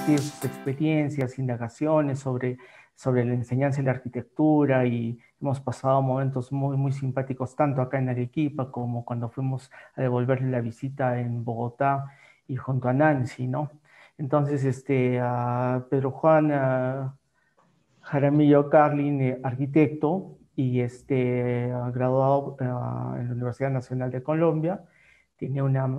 compartir sus experiencias, indagaciones sobre la enseñanza en la arquitectura, y hemos pasado momentos muy, muy simpáticos, tanto acá en Arequipa como cuando fuimos a devolverle la visita en Bogotá y junto a Nancy, ¿no? Entonces, a Pedro Juan Jaramillo Carlin, arquitecto y graduado en la Universidad Nacional de Colombia,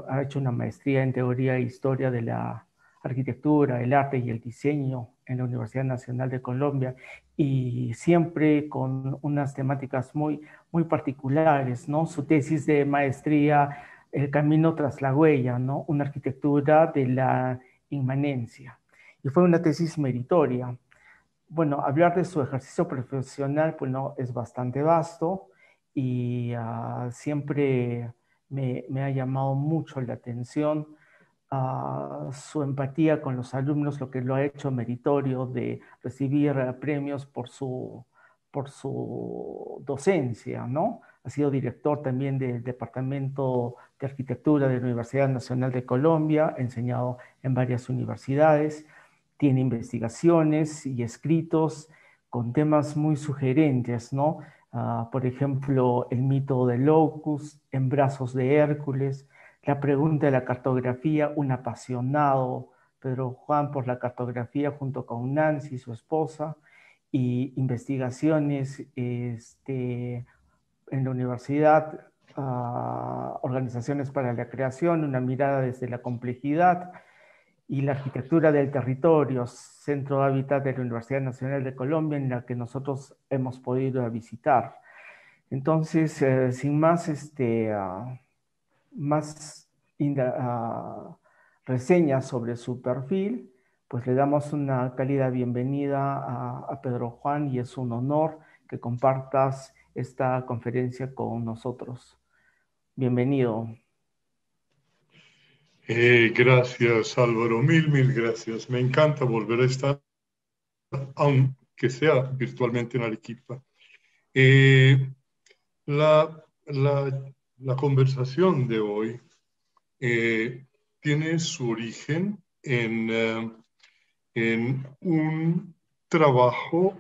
ha hecho una maestría en teoría e historia de la arquitectura, el arte y el diseño en la Universidad Nacional de Colombia, y siempre con unas temáticas muy, muy particulares, ¿no? Su tesis de maestría, El camino tras la huella, ¿no? Una arquitectura de la inmanencia. Y fue una tesis meritoria. Bueno, hablar de su ejercicio profesional, pues no, es bastante vasto, y siempre me ha llamado mucho la atención su empatía con los alumnos, lo que lo ha hecho meritorio de recibir premios por su docencia, ¿no? Ha sido director también del Departamento de Arquitectura de la Universidad Nacional de Colombia, ha enseñado en varias universidades, tiene investigaciones y escritos con temas muy sugerentes, ¿no? Por ejemplo, el mito de Locus, En brazos de Hércules, la pregunta de la cartografía, un apasionado Pedro Juan por la cartografía junto con Nancy, su esposa, y investigaciones en la universidad, organizaciones para la creación, una mirada desde la complejidad, y la arquitectura del territorio, Centro de Hábitat de la Universidad Nacional de Colombia, en la que nosotros hemos podido visitar. Entonces, sin más, más reseñas sobre su perfil, pues le damos una cálida bienvenida a Pedro Juan, y es un honor que compartas esta conferencia con nosotros. Bienvenido. Gracias, Álvaro. Mil gracias. Me encanta volver a estar, aunque sea virtualmente, en Arequipa. La conversación de hoy tiene su origen en un trabajo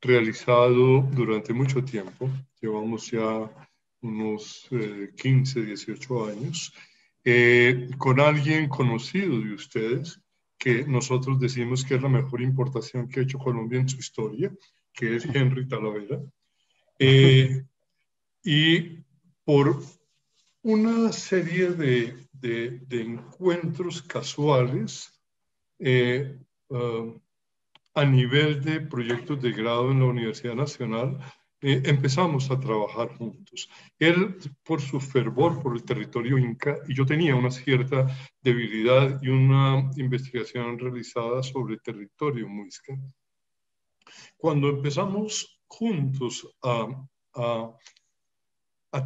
realizado durante mucho tiempo. Llevamos ya unos 15, 18 años, con alguien conocido de ustedes, que nosotros decimos que es la mejor importación que ha hecho Colombia en su historia, que es Henry Talavera. Y por una serie de encuentros casuales a nivel de proyectos de grado en la Universidad Nacional, empezamos a trabajar juntos. Él por su fervor por el territorio inca, y yo tenía una cierta debilidad y una investigación realizada sobre el territorio muisca. Cuando empezamos juntos a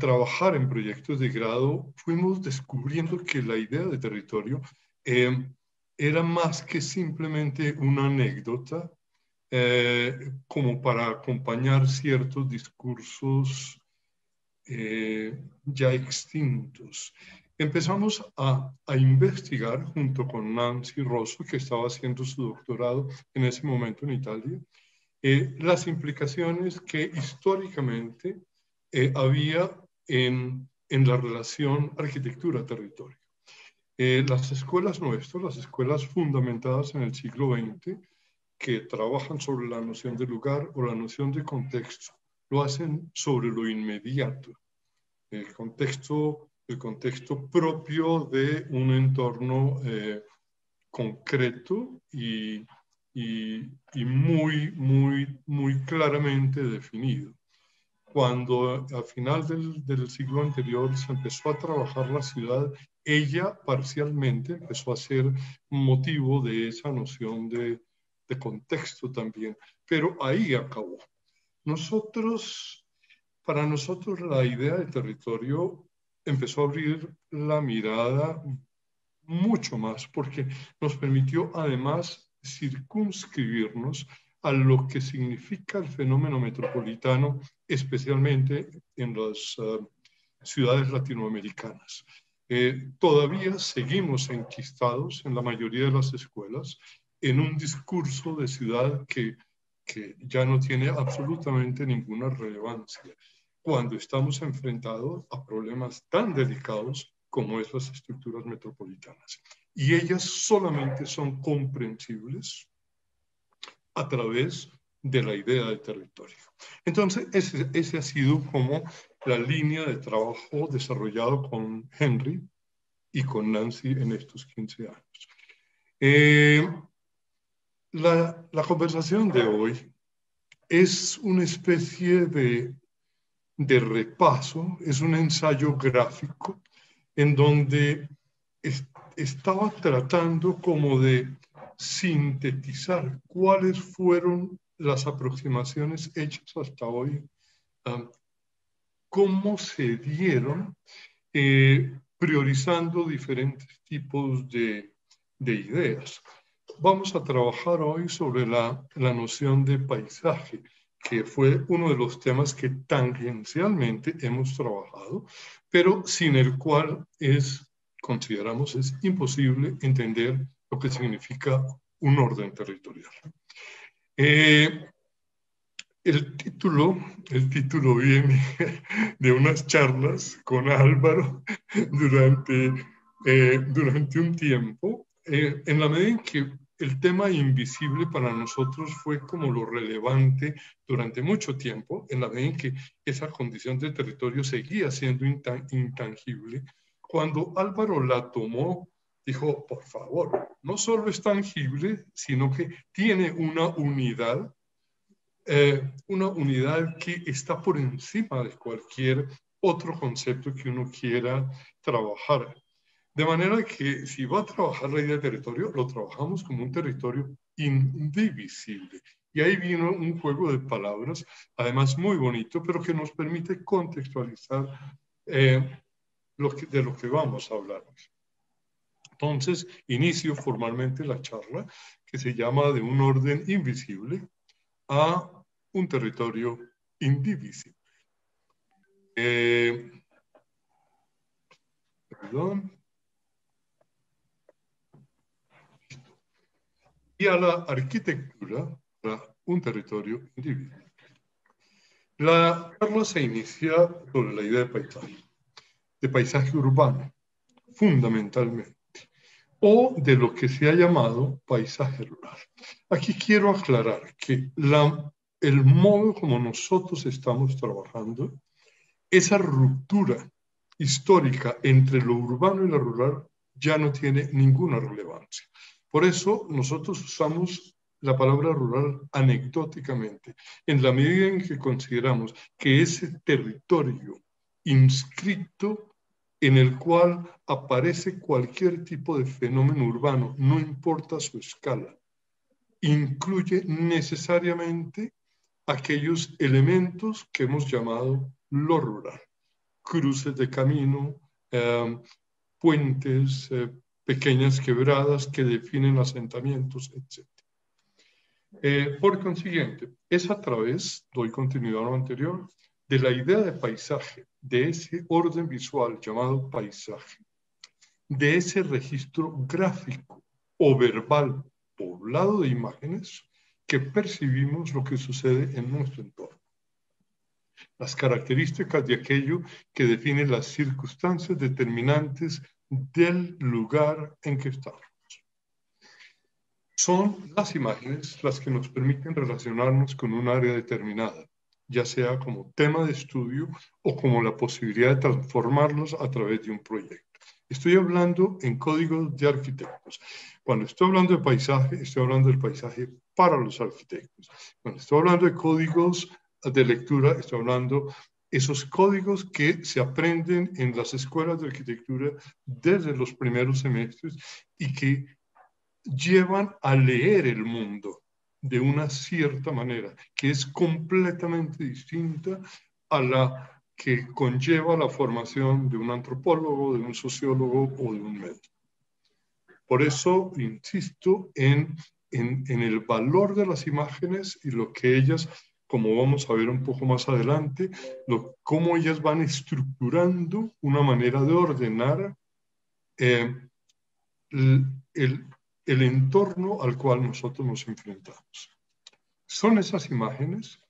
trabajar en proyectos de grado, fuimos descubriendo que la idea de territorio era más que simplemente una anécdota, como para acompañar ciertos discursos ya extintos. Empezamos a investigar junto con Nancy Rosso, que estaba haciendo su doctorado en ese momento en Italia, las implicaciones que históricamente había en la relación arquitectura-territorio. Las escuelas nuestras, las escuelas fundamentadas en el siglo XX, que trabajan sobre la noción de lugar o la noción de contexto, lo hacen sobre lo inmediato, el contexto propio de un entorno concreto y muy claramente definido. Cuando al final del siglo anterior se empezó a trabajar la ciudad, ella parcialmente empezó a ser motivo de esa noción de contexto también, pero ahí acabó. Para nosotros la idea de territorio empezó a abrir la mirada mucho más, porque nos permitió además circunscribirnos a lo que significa el fenómeno metropolitano, especialmente en las ciudades latinoamericanas. todavía seguimos enquistados en la mayoría de las escuelas en un discurso de ciudad que ya no tiene absolutamente ninguna relevancia cuando estamos enfrentados a problemas tan delicados como es las estructuras metropolitanas. Y ellas solamente son comprensibles a través de la idea de territorio. Entonces, ese ha sido como la línea de trabajo desarrollado con Henry y con Nancy en estos 15 años. La conversación de hoy es una especie de repaso, es un ensayo gráfico en donde estaba tratando como de sintetizar cuáles fueron las aproximaciones hechas hasta hoy, cómo se dieron, priorizando diferentes tipos de ideas. Vamos a trabajar hoy sobre la noción de paisaje, que fue uno de los temas que tangencialmente hemos trabajado, pero sin el cual consideramos es imposible entender lo que significa un orden territorial. El título viene de unas charlas con Álvaro durante un tiempo, en la medida en que el tema invisible para nosotros fue como lo relevante durante mucho tiempo, en la medida en que esa condición de territorio seguía siendo intangible. Cuando Álvaro la tomó, dijo, por favor, no solo es tangible, sino que tiene una unidad que está por encima de cualquier otro concepto que uno quiera trabajar. De manera que si va a trabajar la idea de territorio, lo trabajamos como un territorio indivisible. Y ahí vino un juego de palabras, además muy bonito, pero que nos permite contextualizar de lo que vamos a hablar. Entonces, inicio formalmente la charla, que se llama De un orden invisible a un territorio indivisible. Perdón. Y a la arquitectura para un territorio indivisible. La charla se inicia sobre la idea de paisaje urbano, fundamentalmente, o de lo que se ha llamado paisaje rural. Aquí quiero aclarar que el modo como nosotros estamos trabajando, esa ruptura histórica entre lo urbano y lo rural ya no tiene ninguna relevancia. Por eso nosotros usamos la palabra rural anecdóticamente, en la medida en que consideramos que ese territorio inscrito en el cual aparece cualquier tipo de fenómeno urbano, no importa su escala, incluye necesariamente aquellos elementos que hemos llamado lo rural. Cruces de camino, puentes, pequeñas quebradas que definen asentamientos, etc. Por consiguiente, es a través, doy continuidad a lo anterior, de la idea de paisaje, de ese orden visual llamado paisaje, de ese registro gráfico o verbal poblado de imágenes que percibimos lo que sucede en nuestro entorno. Las características de aquello que define las circunstancias determinantes del lugar en que estamos. Son las imágenes las que nos permiten relacionarnos con un área determinada, ya sea como tema de estudio o como la posibilidad de transformarlos a través de un proyecto. Estoy hablando en códigos de arquitectos. Cuando estoy hablando de paisaje, estoy hablando del paisaje para los arquitectos. Cuando estoy hablando de códigos de lectura, estoy hablando esos códigos que se aprenden en las escuelas de arquitectura desde los primeros semestres y que llevan a leer el mundo de una cierta manera, que es completamente distinta a la que conlleva la formación de un antropólogo, de un sociólogo o de un médico. Por eso insisto en el valor de las imágenes y lo que ellas, como vamos a ver un poco más adelante, cómo ellas van estructurando una manera de ordenar el entorno al cual nosotros nos enfrentamos. Son esas imágenes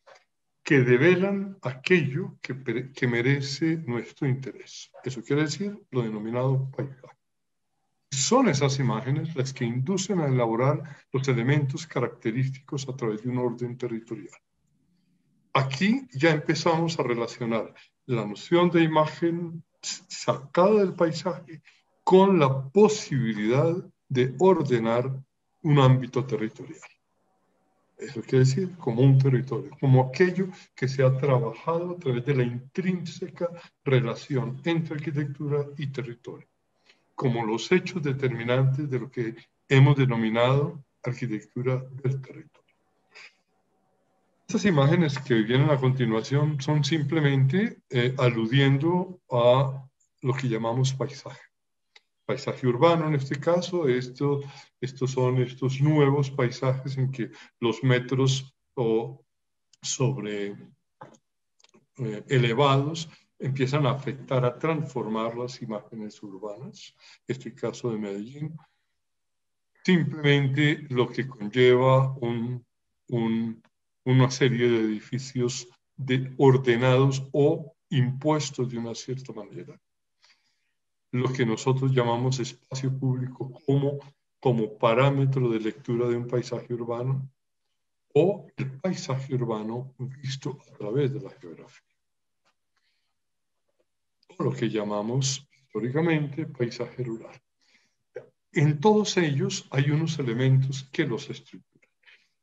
que develan aquello que merece nuestro interés. Eso quiere decir lo denominado paisaje. Son esas imágenes las que inducen a elaborar los elementos característicos a través de un orden territorial. Aquí ya empezamos a relacionar la noción de imagen sacada del paisaje con la posibilidad de ordenar un ámbito territorial. Eso quiere decir como un territorio, como aquello que se ha trabajado a través de la intrínseca relación entre arquitectura y territorio, como los hechos determinantes de lo que hemos denominado arquitectura del territorio. Estas imágenes que vienen a continuación son simplemente aludiendo a lo que llamamos paisaje. Paisaje urbano en este caso, estos son estos nuevos paisajes en que los metros elevados empiezan a afectar, a transformar las imágenes urbanas. Este caso de Medellín, simplemente lo que conlleva una serie de edificios ordenados o impuestos de una cierta manera. Lo que nosotros llamamos espacio público como parámetro de lectura de un paisaje urbano, o el paisaje urbano visto a través de la geografía. O lo que llamamos históricamente paisaje rural. En todos ellos hay unos elementos que los estructuran.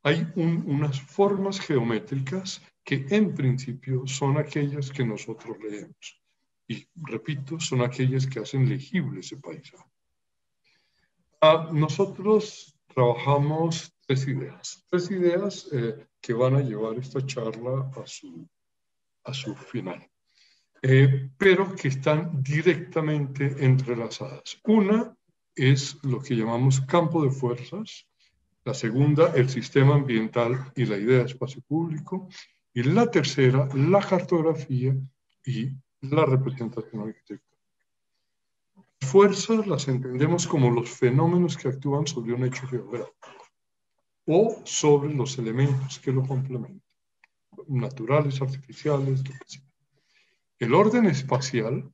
Hay unas formas geométricas que en principio son aquellas que nosotros leemos. Y repito, son aquellas que hacen legible ese paisaje. Nosotros trabajamos tres ideas que van a llevar esta charla a su final, pero que están directamente entrelazadas. Una es lo que llamamos campo de fuerzas, la segunda, el sistema ambiental y la idea de espacio público, y la tercera, la cartografía y la representación arquitectónica. Fuerzas las entendemos como los fenómenos que actúan sobre un hecho geográfico o sobre los elementos que lo complementan, naturales, artificiales, lo que sea. El orden espacial,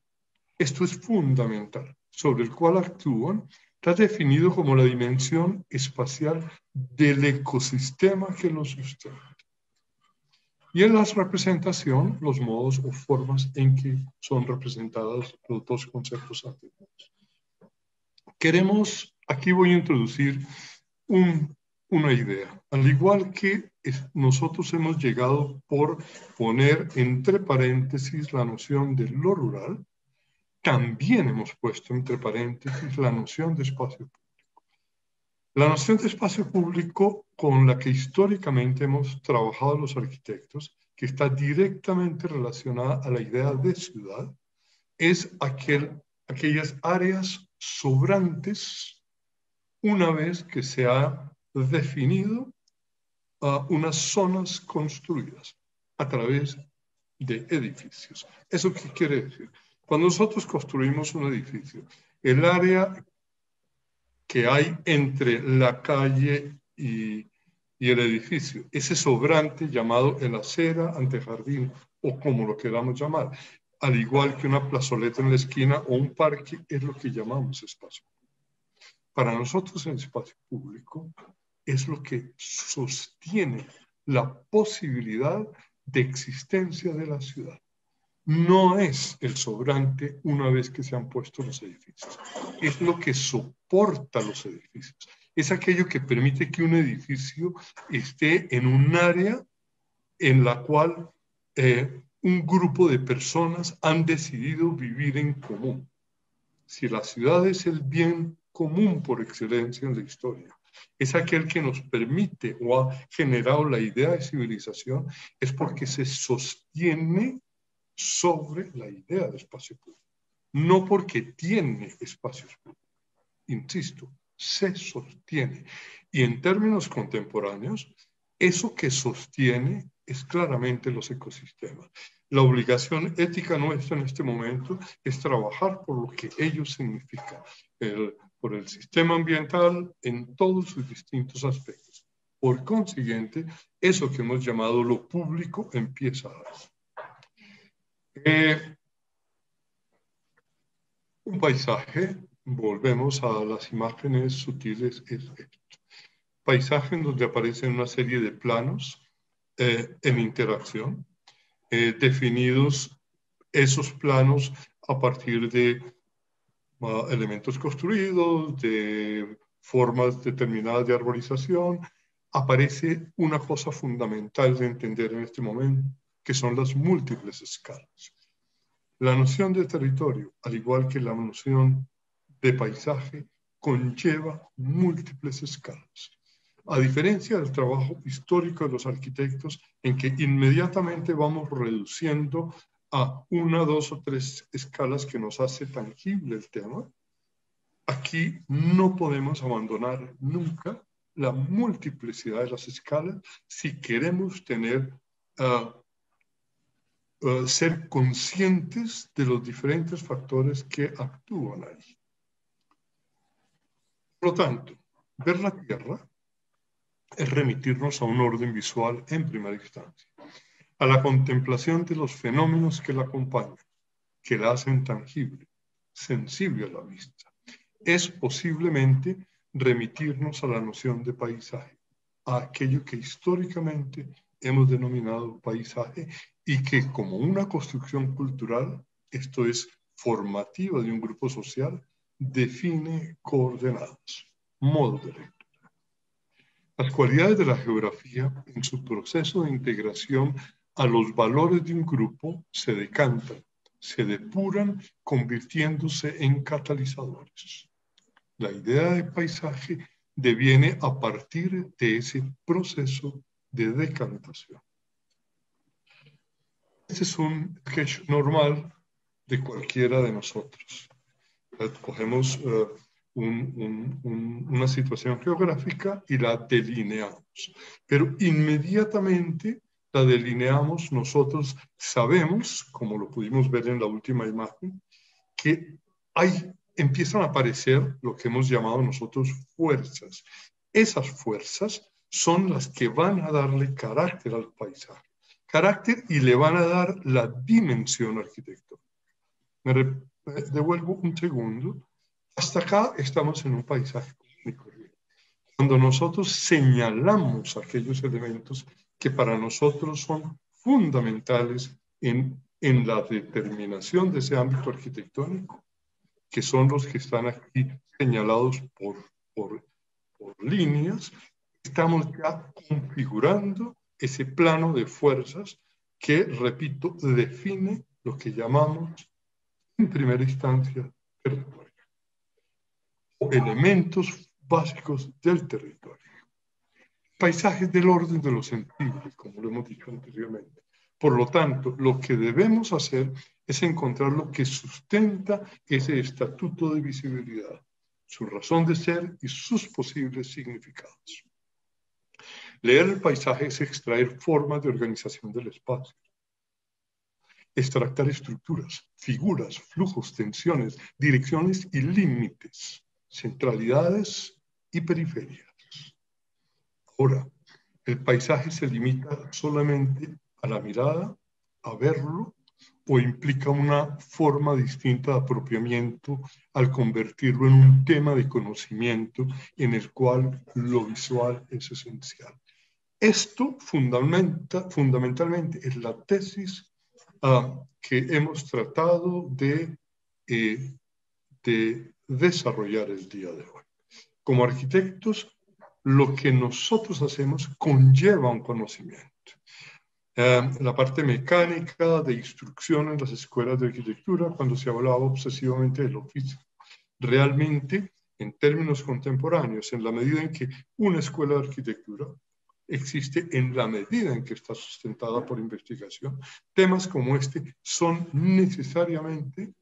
esto es fundamental, sobre el cual actúan, está definido como la dimensión espacial del ecosistema que lo sustenta. Y en la representación, los modos o formas en que son representados los dos conceptos anteriores. Aquí voy a introducir una idea. Al igual que nosotros hemos llegado por poner entre paréntesis la noción de lo rural, también hemos puesto entre paréntesis la noción de espacio público. La noción de espacio público con la que históricamente hemos trabajado los arquitectos, que está directamente relacionada a la idea de ciudad, es aquellas áreas sobrantes una vez que se ha definido unas zonas construidas a través de edificios. ¿Eso qué quiere decir? Cuando nosotros construimos un edificio, el área que hay entre la calle y el edificio, ese sobrante llamado el acera, antejardín o como lo queramos llamar, al igual que una plazoleta en la esquina o un parque, es lo que llamamos espacio. Para nosotros el espacio público es lo que sostiene la posibilidad de existencia de la ciudad. No es el sobrante una vez que se han puesto los edificios. Es lo que soporta los edificios. Es aquello que permite que un edificio esté en un área en la cual un grupo de personas han decidido vivir en común. Si la ciudad es el bien común por excelencia en la historia, es aquel que nos permite o ha generado la idea de civilización, es porque se sostiene sobre la idea de espacio público, no porque tiene espacios públicos. Insisto, se sostiene. Y en términos contemporáneos, eso que sostiene es claramente los ecosistemas. La obligación ética nuestra en este momento es trabajar por lo que ello significa, por el sistema ambiental en todos sus distintos aspectos. Por consiguiente, eso que hemos llamado lo público empieza a dar. Un paisaje, volvemos a las imágenes sutiles, es esto. Paisaje en donde aparecen una serie de planos en interacción, definidos esos planos a partir de elementos construidos, de formas determinadas de arborización. Aparece una cosa fundamental de entender en este momento, que son las múltiples escalas. La noción de territorio, al igual que la noción de paisaje, conlleva múltiples escalas. A diferencia del trabajo histórico de los arquitectos, en que inmediatamente vamos reduciendo a una, dos o tres escalas que nos hace tangible el tema, aquí no podemos abandonar nunca la multiplicidad de las escalas si queremos tener ser conscientes de los diferentes factores que actúan ahí. Por lo tanto, ver la Tierra es remitirnos a un orden visual en primera instancia, a la contemplación de los fenómenos que la acompañan, que la hacen tangible, sensible a la vista. Es posiblemente remitirnos a la noción de paisaje, a aquello que históricamente hemos denominado paisaje y que como una construcción cultural, esto es formativa de un grupo social, define coordenadas, modos de lectura. Las cualidades de la geografía en su proceso de integración a los valores de un grupo se decantan, se depuran, convirtiéndose en catalizadores. La idea de paisaje deviene a partir de ese proceso de decantación. Este es un sketch normal de cualquiera de nosotros. Cogemos una situación geográfica y la delineamos. Pero inmediatamente la delineamos, nosotros sabemos, como lo pudimos ver en la última imagen, que empiezan a aparecer lo que hemos llamado nosotros fuerzas. Esas fuerzas son las que van a darle carácter al paisaje. Carácter y le van a dar la dimensión arquitectónica. Me devuelvo un segundo. Hasta acá estamos en un paisaje común y corriente. Cuando nosotros señalamos aquellos elementos que para nosotros son fundamentales en la determinación de ese ámbito arquitectónico, que son los que están aquí señalados por líneas, estamos ya configurando ese plano de fuerzas que, repito, define lo que llamamos en primera instancia territorio, o elementos básicos del territorio. Paisajes del orden de los sentidos, como lo hemos dicho anteriormente. Por lo tanto, lo que debemos hacer es encontrar lo que sustenta ese estatuto de visibilidad, su razón de ser y sus posibles significados. Leer el paisaje es extraer formas de organización del espacio, extractar estructuras, figuras, flujos, tensiones, direcciones y límites, centralidades y periferias. Ahora, el paisaje se limita solamente a la mirada, a verlo, o implica una forma distinta de apropiamiento al convertirlo en un tema de conocimiento en el cual lo visual es esencial. Esto fundamentalmente es la tesis que hemos tratado de desarrollar el día de hoy. Como arquitectos, lo que nosotros hacemos conlleva un conocimiento. La parte mecánica de instrucción en las escuelas de arquitectura, cuando se hablaba obsesivamente de lo físico, realmente, en términos contemporáneos, en la medida en que una escuela de arquitectura existe, en la medida en que está sustentada por investigación, temas como este son necesariamente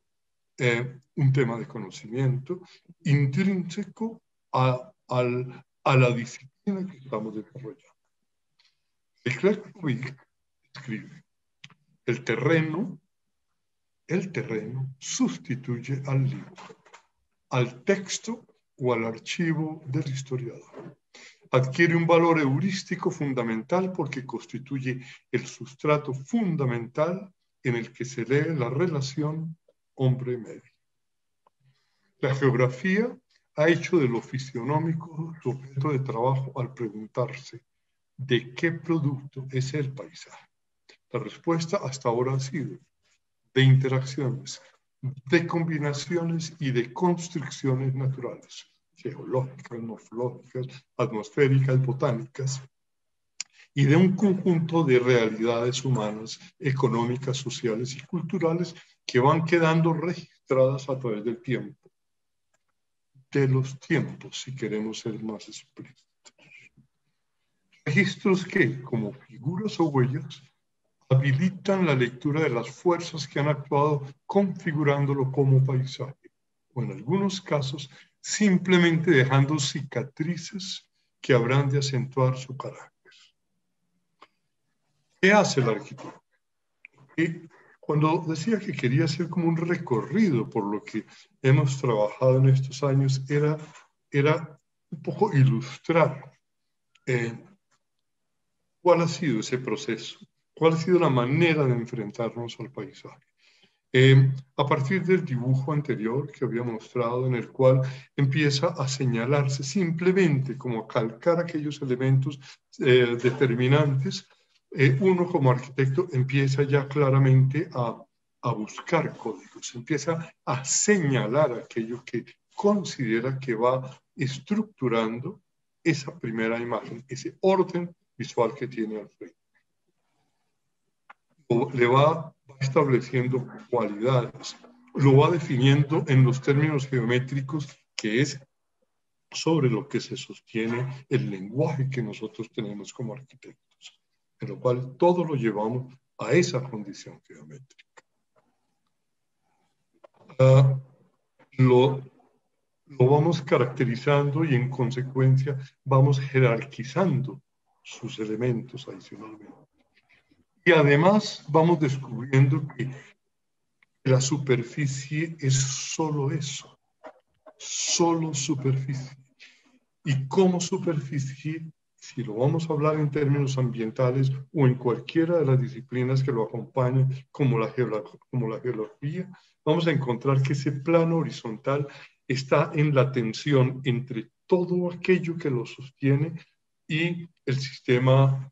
un tema de conocimiento intrínseco a la disciplina que estamos desarrollando. Leclerc escribe, el terreno sustituye al libro, al texto o al archivo del historiador. Adquiere un valor heurístico fundamental porque constituye el sustrato fundamental en el que se lee la relación hombre-medio. La geografía ha hecho de lo fisionómico su objeto de trabajo al preguntarse ¿de qué producto es el paisaje? La respuesta hasta ahora ha sido de interacciones, de combinaciones y de construcciones naturales, geológicas, morfológicas, atmosféricas, botánicas, y de un conjunto de realidades humanas, económicas, sociales y culturales que van quedando registradas a través del tiempo, de los tiempos, si queremos ser más explícitos. Registros que, como figuras o huellas, habilitan la lectura de las fuerzas que han actuado configurándolo como paisaje, o en algunos casos simplemente dejando cicatrices que habrán de acentuar su carácter. ¿Qué hace el arquitecto? Cuando decía que quería hacer como un recorrido por lo que hemos trabajado en estos años, era un poco ilustrar cuál ha sido ese proceso, cuál ha sido la manera de enfrentarnos al paisaje. A partir del dibujo anterior que había mostrado, en el cual empieza a señalarse simplemente como a calcar aquellos elementos determinantes, uno como arquitecto empieza ya claramente a buscar códigos, empieza a señalar aquello que considera que va estructurando esa primera imagen, ese orden visual que tiene al frente. Le va estableciendo cualidades, lo va definiendo en los términos geométricos, que es sobre lo que se sostiene el lenguaje que nosotros tenemos como arquitectos, en lo cual todo lo llevamos a esa condición geométrica. Lo vamos caracterizando y en consecuencia vamos jerarquizando sus elementos adicionalmente. Y además vamos descubriendo que la superficie es solo eso, solo superficie. Y como superficie, si lo vamos a hablar en términos ambientales o en cualquiera de las disciplinas que lo acompañan, como la geología, vamos a encontrar que ese plano horizontal está en la tensión entre todo aquello que lo sostiene y el sistema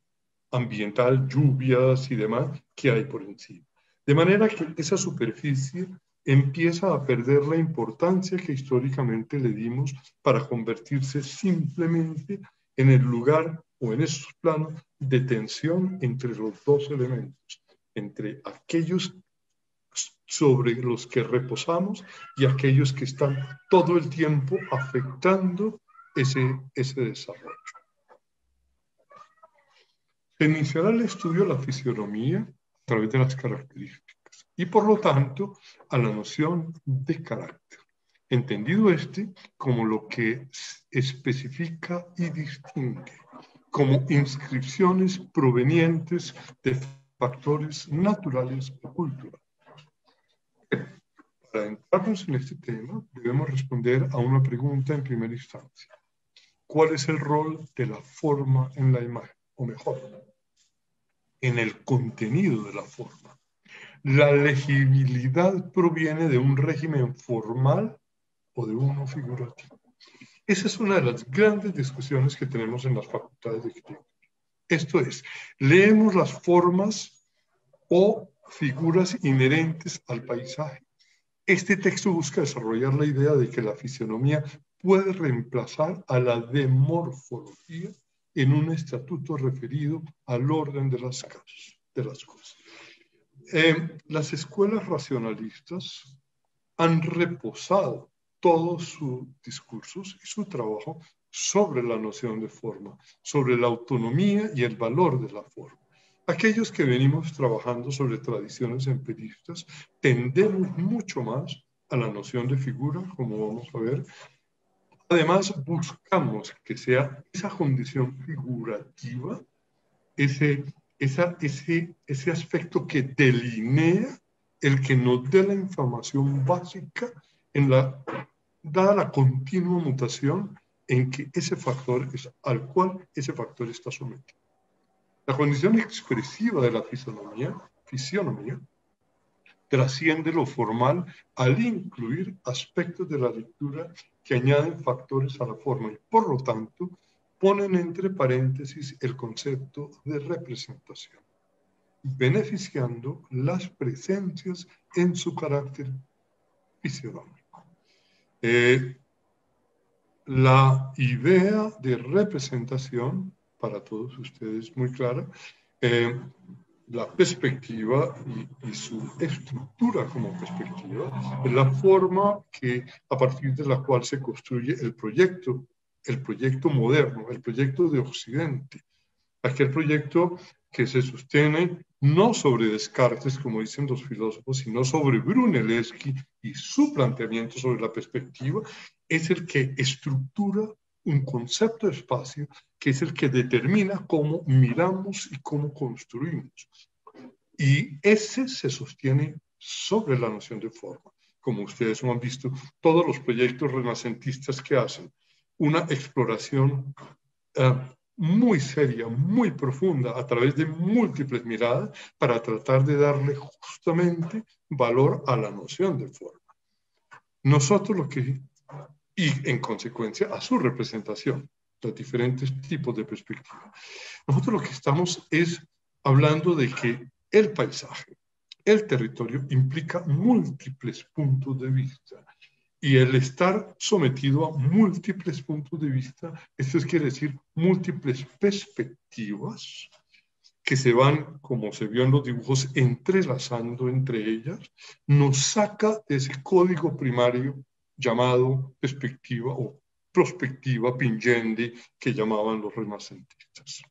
ambiental, lluvias y demás que hay por encima. De manera que esa superficie empieza a perder la importancia que históricamente le dimos para convertirse simplemente en el lugar o en esos planos de tensión entre los dos elementos, entre aquellos sobre los que reposamos y aquellos que están todo el tiempo afectando ese desarrollo. Se iniciará el estudio de la fisionomía a través de las características y por lo tanto a la noción de carácter, entendido como lo que especifica y distingue, como inscripciones provenientes de factores naturales o culturales. Para entrarnos en este tema debemos responder a una pregunta en primera instancia. ¿Cuál es el rol de la forma en la imagen? O mejor, en el contenido de la forma. La legibilidad proviene de un régimen formal o de uno figurativo. Esa es una de las grandes discusiones que tenemos en las facultades de arquitectura. Esto es, leemos las formas o figuras inherentes al paisaje. Este texto busca desarrollar la idea de que la fisionomía puede reemplazar a la demorfología en un estatuto referido al orden de las cosas. Las escuelas racionalistas han reposado todos sus discursos y su trabajo sobre la noción de forma, sobre la autonomía y el valor de la forma. Aquellos que venimos trabajando sobre tradiciones empiristas tendemos mucho más a la noción de figura, como vamos a ver. Además, buscamos que sea esa condición figurativa, ese ese aspecto que delinea el que nos dé la información básica dada la continua mutación en que al cual ese factor está sometido. La condición expresiva de la fisionomía trasciende lo formal al incluir aspectos de la lectura que añaden factores a la forma y, por lo tanto, ponen entre paréntesis el concepto de representación, beneficiando las presencias en su carácter fisionómico. La idea de representación, para todos ustedes muy clara, la perspectiva y su estructura como perspectiva es la forma a partir de la cual se construye el proyecto moderno, el proyecto de Occidente, aquel proyecto que se sostiene no sobre Descartes, como dicen los filósofos, sino sobre Brunelleschi y su planteamiento sobre la perspectiva, es el que estructura un concepto de espacio que es el que determina cómo miramos y cómo construimos. Y ese se sostiene sobre la noción de forma. Como ustedes han visto, todos los proyectos renacentistas que hacen una exploración muy seria, muy profunda, a través de múltiples miradas, para tratar de darle justamente valor a la noción de forma. Nosotros y en consecuencia a su representación, los diferentes tipos de perspectiva. Nosotros lo que estamos es hablando de que el paisaje, el territorio implica múltiples puntos de vista. Y el estar sometido a múltiples puntos de vista, esto quiere decir múltiples perspectivas que se van, como se vio en los dibujos, entrelazando entre ellas, nos saca de ese código primario llamado perspectiva o prospectiva pingendi que llamaban los renacentistas.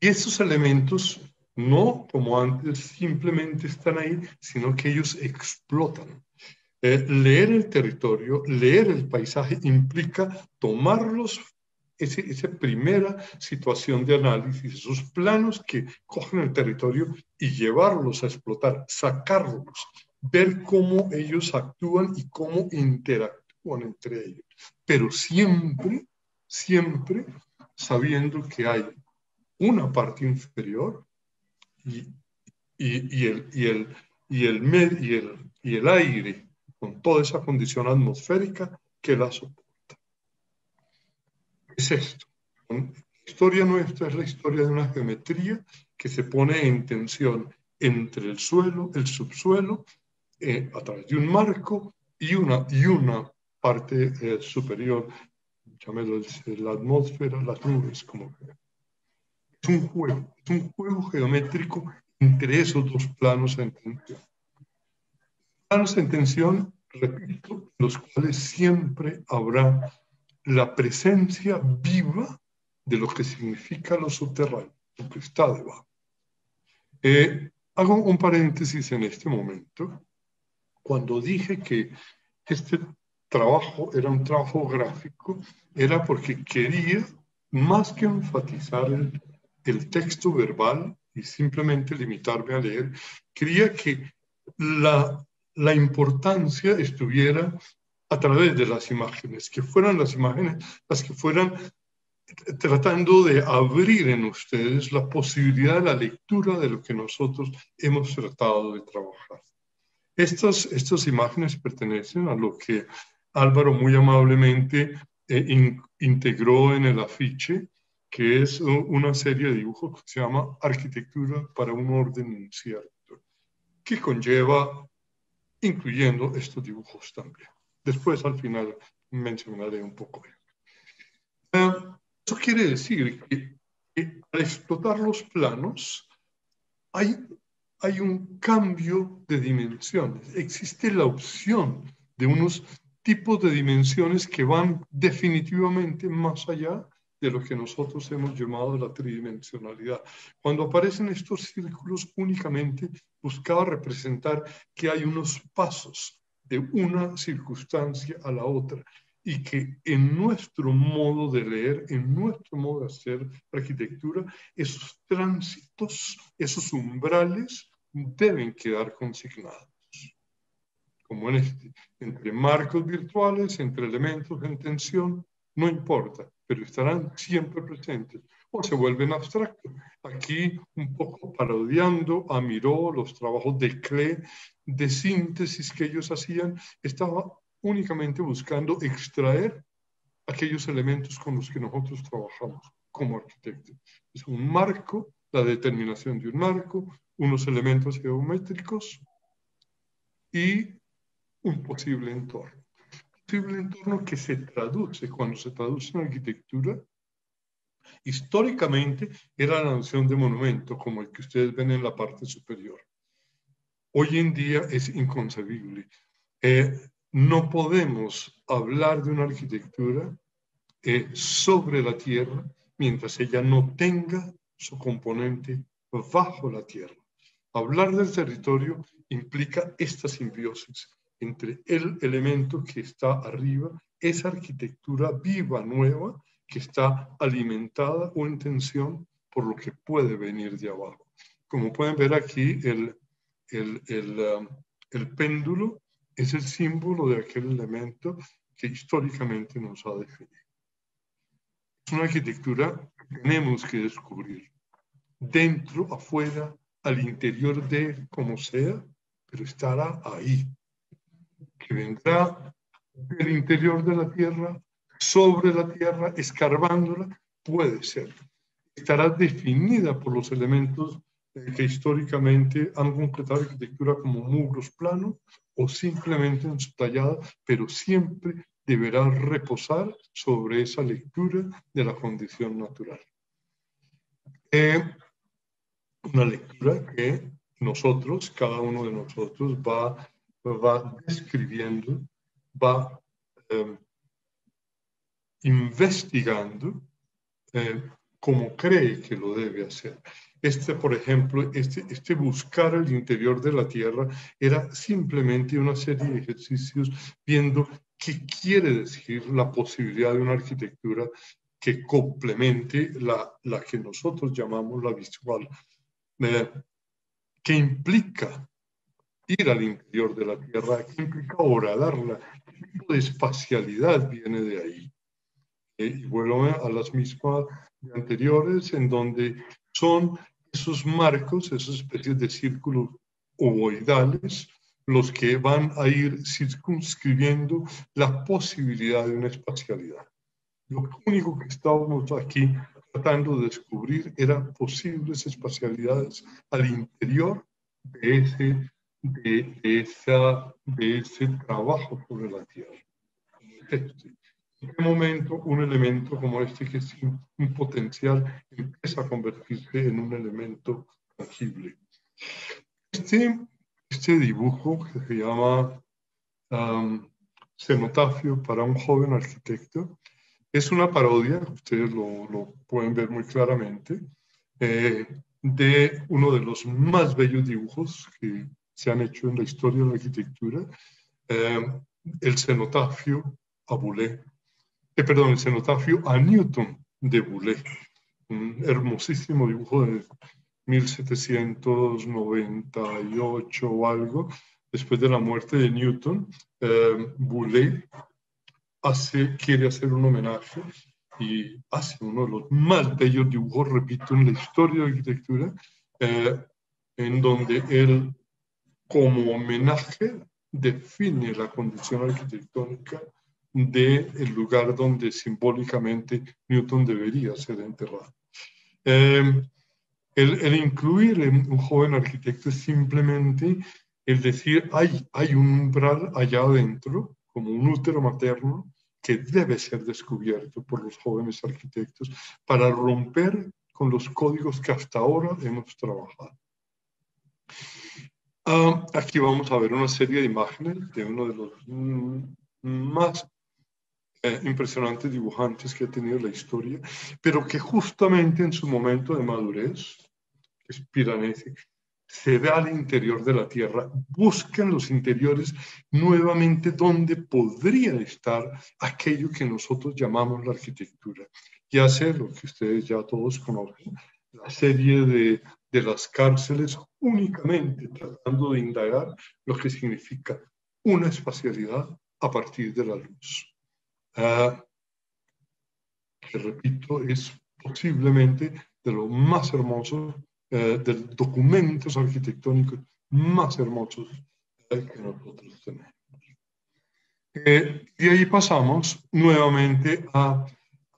Y esos elementos no, como antes, simplemente están ahí, sino que ellos explotan. Leer el territorio, leer el paisaje, implica tomarlos, esa primera situación de análisis, esos planos que cogen el territorio y llevarlos a explotar, sacarlos, ver cómo ellos actúan y cómo interactúan entre ellos. Pero siempre, siempre sabiendo que hay una parte inferior y el aire con toda esa condición atmosférica que la soporta. Es esto. La historia nuestra es la historia de una geometría que se pone en tensión entre el suelo, el subsuelo, a través de un marco y una parte superior, llamémoslo la atmósfera, las nubes, como que. Es un juego geométrico entre esos dos planos en tensión. Planos en tensión, repito, los cuales siempre habrá la presencia viva de lo que significa lo subterráneo, lo que está debajo. Hago un paréntesis en este momento. Cuando dije que este trabajo era un trabajo gráfico, era porque quería, más que enfatizar el texto verbal y simplemente limitarme a leer, quería que la importancia estuviera a través de las imágenes, que fueran las imágenes las que fueran tratando de abrir en ustedes la posibilidad de la lectura de lo que nosotros hemos tratado de trabajar. Estas imágenes pertenecen a lo que Álvaro muy amablemente integró en el afiche, que es una serie de dibujos que se llama Arquitectura para un orden incierto, que conlleva, incluyendo estos dibujos también. Después, al final, mencionaré un poco esto. Eso quiere decir que al explotar los planos, hay un cambio de dimensiones. Existe la opción de unos tipos de dimensiones que van definitivamente más allá de lo que nosotros hemos llamado la tridimensionalidad. Cuando aparecen estos círculos, únicamente buscaba representar que hay unos pasos de una circunstancia a la otra. y que en nuestro modo de leer, en nuestro modo de hacer arquitectura, esos tránsitos, esos umbrales deben quedar consignados. Como en este, entre marcos virtuales, entre elementos en tensión, no importa, pero estarán siempre presentes o se vuelven abstractos. Aquí un poco parodiando a Miró, los trabajos de Klee, de síntesis que ellos hacían, estaba únicamente buscando extraer aquellos elementos con los que nosotros trabajamos como arquitectos. Es un marco, la determinación de un marco, unos elementos geométricos y un posible entorno. Un posible entorno que se traduce, cuando se traduce en arquitectura, históricamente era la noción de monumento, como el que ustedes ven en la parte superior. Hoy en día es inconcebible. No podemos hablar de una arquitectura sobre la tierra mientras ella no tenga su componente bajo la tierra. Hablar del territorio implica esta simbiosis entre el elemento que está arriba, esa arquitectura viva, nueva, que está alimentada o en tensión por lo que puede venir de abajo. Como pueden ver aquí, el péndulo es el símbolo de aquel elemento que históricamente nos ha definido. Es una arquitectura que tenemos que descubrir, dentro, afuera, al interior de, como sea, pero estará ahí, que vendrá del interior de la tierra, sobre la tierra, escarbándola, puede ser. Estará definida por los elementos que históricamente han completado la arquitectura como muros planos o simplemente en su tallada, pero siempre deberá reposar sobre esa lectura de la condición natural. Una lectura que nosotros, cada uno de nosotros, va describiendo, va investigando como cree que lo debe hacer. Por ejemplo, este buscar el interior de la Tierra era simplemente una serie de ejercicios viendo qué quiere decir la posibilidad de una arquitectura que complemente la que nosotros llamamos la visual, que implica ir al interior de la Tierra, que implica horadarla, qué tipo de espacialidad viene de ahí. Y vuelvo a las mismas anteriores, en donde son esos marcos, esas especies de círculos ovoidales, los que van a ir circunscribiendo la posibilidad de una espacialidad. Lo único que estábamos aquí tratando de descubrir eran posibles espacialidades al interior de ese trabajo sobre la Tierra. ¿En qué momento un elemento como este, que es un potencial, empieza a convertirse en un elemento tangible? Este dibujo, que se llama Cenotafio para un joven arquitecto, es una parodia, ustedes lo pueden ver muy claramente, de uno de los más bellos dibujos que se han hecho en la historia de la arquitectura, el cenotafio a Boulez. El cenotafio a Newton de Boulez, un hermosísimo dibujo de 1798 o algo, después de la muerte de Newton. Boulez quiere hacer un homenaje y hace uno de los más bellos dibujos, repito, en la historia de la arquitectura, en donde él, como homenaje, define la condición arquitectónica del lugar donde simbólicamente Newton debería ser enterrado. El incluir un joven arquitecto es simplemente el decir, hay un umbral allá adentro, como un útero materno, que debe ser descubierto por los jóvenes arquitectos para romper con los códigos que hasta ahora hemos trabajado. Aquí vamos a ver una serie de imágenes de uno de los más impresionantes dibujantes que ha tenido la historia, pero que justamente en su momento de madurez, que es Piranesi, se ve al interior de la Tierra, buscan los interiores nuevamente donde podría estar aquello que nosotros llamamos la arquitectura. Y hace lo que ustedes ya todos conocen, la serie de las cárceles, únicamente tratando de indagar lo que significa una espacialidad a partir de la luz. Que repito, es posiblemente de lo más hermoso, de documentos arquitectónicos más hermosos que nosotros tenemos. De ahí pasamos nuevamente a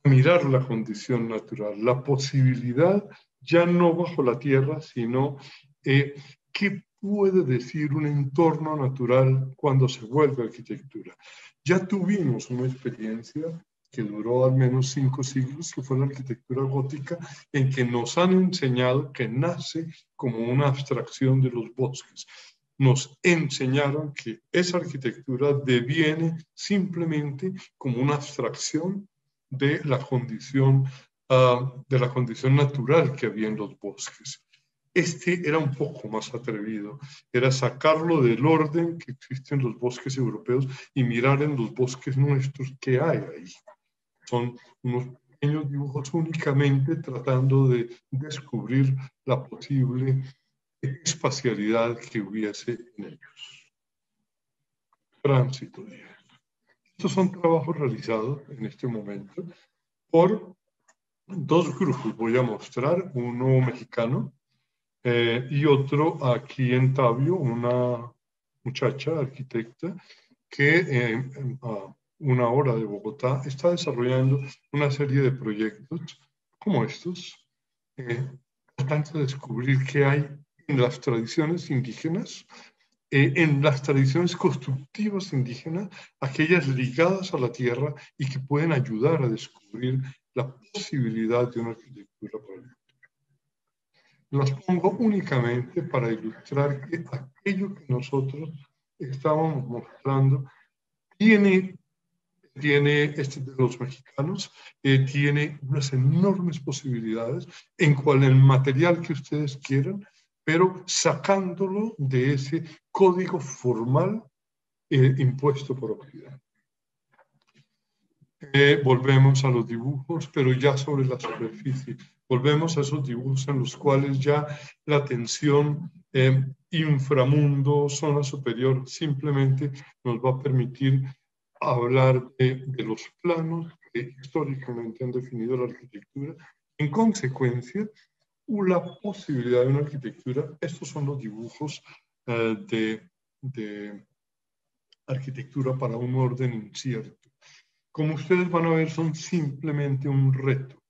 mirar la condición natural, la posibilidad ya no bajo la tierra, sino qué puede decir un entorno natural cuando se vuelve arquitectura. Ya tuvimos una experiencia que duró al menos 5 siglos, que fue la arquitectura gótica, en que nos han enseñado que nace como una abstracción de los bosques. Nos enseñaron que esa arquitectura deviene simplemente como una abstracción de la condición natural que había en los bosques. Este era un poco más atrevido, era sacarlo del orden que existe en los bosques europeos y mirar en los bosques nuestros qué hay ahí. Son unos pequeños dibujos únicamente tratando de descubrir la posible espacialidad que hubiese en ellos. Tránsito. Estos son trabajos realizados en este momento por 2 grupos. Voy a mostrar uno mexicano y otro aquí en Tabio, una muchacha arquitecta que a 1 hora de Bogotá está desarrollando una serie de proyectos como estos, tratando de descubrir qué hay en las tradiciones indígenas, en las tradiciones constructivas indígenas, aquellas ligadas a la tierra y que pueden ayudar a descubrir la posibilidad de una arquitectura para el futuro. Las pongo únicamente para ilustrar que aquello que nosotros estábamos mostrando tiene este de los mexicanos, tiene unas enormes posibilidades en cual el material que ustedes quieran, pero sacándolo de ese código formal impuesto por Occidente. Volvemos a los dibujos, pero ya sobre la superficie. Volvemos a esos dibujos en los cuales ya la tensión inframundo, zona superior, simplemente nos va a permitir hablar de los planos que históricamente han definido la arquitectura. En consecuencia, la posibilidad de una arquitectura, estos son los dibujos de arquitectura para un orden incierto. Como ustedes van a ver, son simplemente un reto.